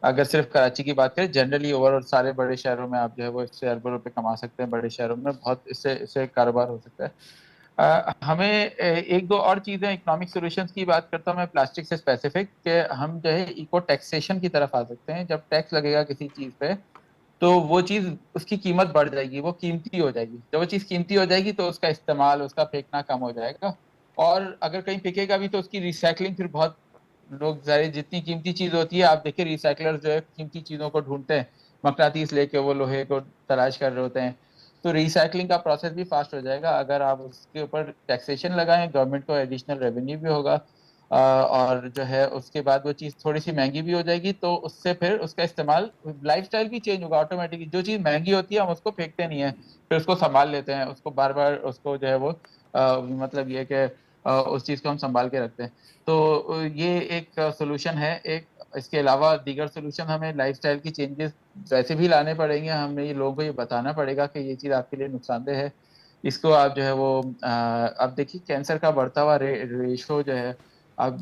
اگر صرف کراچی کی بات کریں، جنرلی اوور سارے بڑے شہروں میں آپ جو ہے وہ اس سے اربوں روپے کما سکتے ہیں. بڑے شہروں میں بہت اس سے کاروبار ہو سکتا ہے. ہمیں 1-2 اور چیزیں اکنامک سولوشنز کی بات کرتا ہوں میں پلاسٹک سے اسپیسیفک، کہ ہم جو ہے ایکو ٹیکسیشن کی طرف آ سکتے ہیں. جب ٹیکس لگے گا کسی چیز پہ تو وہ چیز اس کی قیمت بڑھ جائے گی، وہ قیمتی ہو جائے گی. جب وہ چیز قیمتی ہو جائے گی تو اس کا استعمال، اس کا پھینکنا کم ہو جائے گا. اور اگر کہیں پھینکے گا بھی تو اس کی ریسائکلنگ پھر بہت لوگ ظاہر جتنی قیمتی چیز ہوتی ہے، آپ دیکھیں ریسائکلر جو ہے قیمتی چیزوں کو ڈھونڈتے ہیں، مقناطیس لے کے وہ لوہے کو تلاش کر رہے ہوتے ہیں. تو ریسائکلنگ کا پروسیس بھی فاسٹ ہو جائے گا اگر آپ اس کے اوپر ٹیکسیشن لگائیں. گورنمنٹ کو ایڈیشنل ریونیو بھی ہوگا، اور جو ہے اس کے بعد وہ چیز تھوڑی سی مہنگی بھی ہو جائے گی. تو اس سے پھر اس کا استعمال، لائف سٹائل بھی چینج ہوگا آٹومیٹکلی. جو چیز مہنگی ہوتی ہے ہم اس کو پھینکتے نہیں ہیں، پھر اس کو سنبھال لیتے ہیں، اس کو بار بار اس کو جو ہے وہ مطلب یہ کہ اس چیز کو ہم سنبھال کے رکھتے ہیں. تو یہ ایک سولوشن ہے. ایک اس کے علاوہ دیگر سولوشن ہمیں لائف سٹائل کی چینجز ویسے بھی لانے پڑیں گے. ہمیں یہ لوگوں کو یہ بتانا پڑے گا کہ یہ چیز آپ کے لیے نقصان دہ ہے. اس کو آپ جو ہے وہ اب دیکھیے کینسر کا بڑھتا ہوا ریشو جو ہے، اب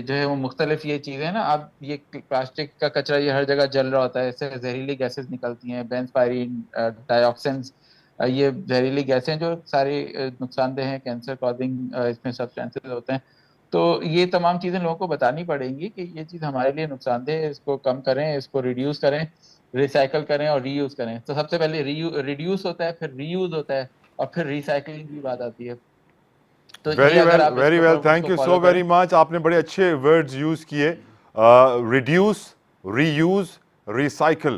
جو ہے وہ مختلف یہ چیزیں نا، اب یہ پلاسٹک کا کچرا یہ ہر جگہ جل رہا ہوتا ہے، اس سے زہریلی گیسز نکلتی ہیں، بینزپائرین، ڈائی آکسنز، یہ زہریلی گیسیں جو ساری نقصان دہ ہیں، کینسر کازنگ اس میں سبسٹینسز ہوتے ہیں. تو یہ تمام چیزیں لوگوں کو بتانی پڑیں گی کہ یہ چیز ہمارے لیے نقصان دہ ہے، اس کو کم کریں، اس کو ریڈیوس کریں، ریسائیکل کریں اور ری یوز کریں. تو سب سے پہلے ریڈیوس ہوتا ہے، پھر ری یوز ہوتا ہے، اور پھر ریسائیکلنگ کی بات آتی ہے. تو very well thank you so very much. آپ نے بڑے اچھے ورڈز یوز کیے، ریڈیوس، ری یوز، ریسائیکل.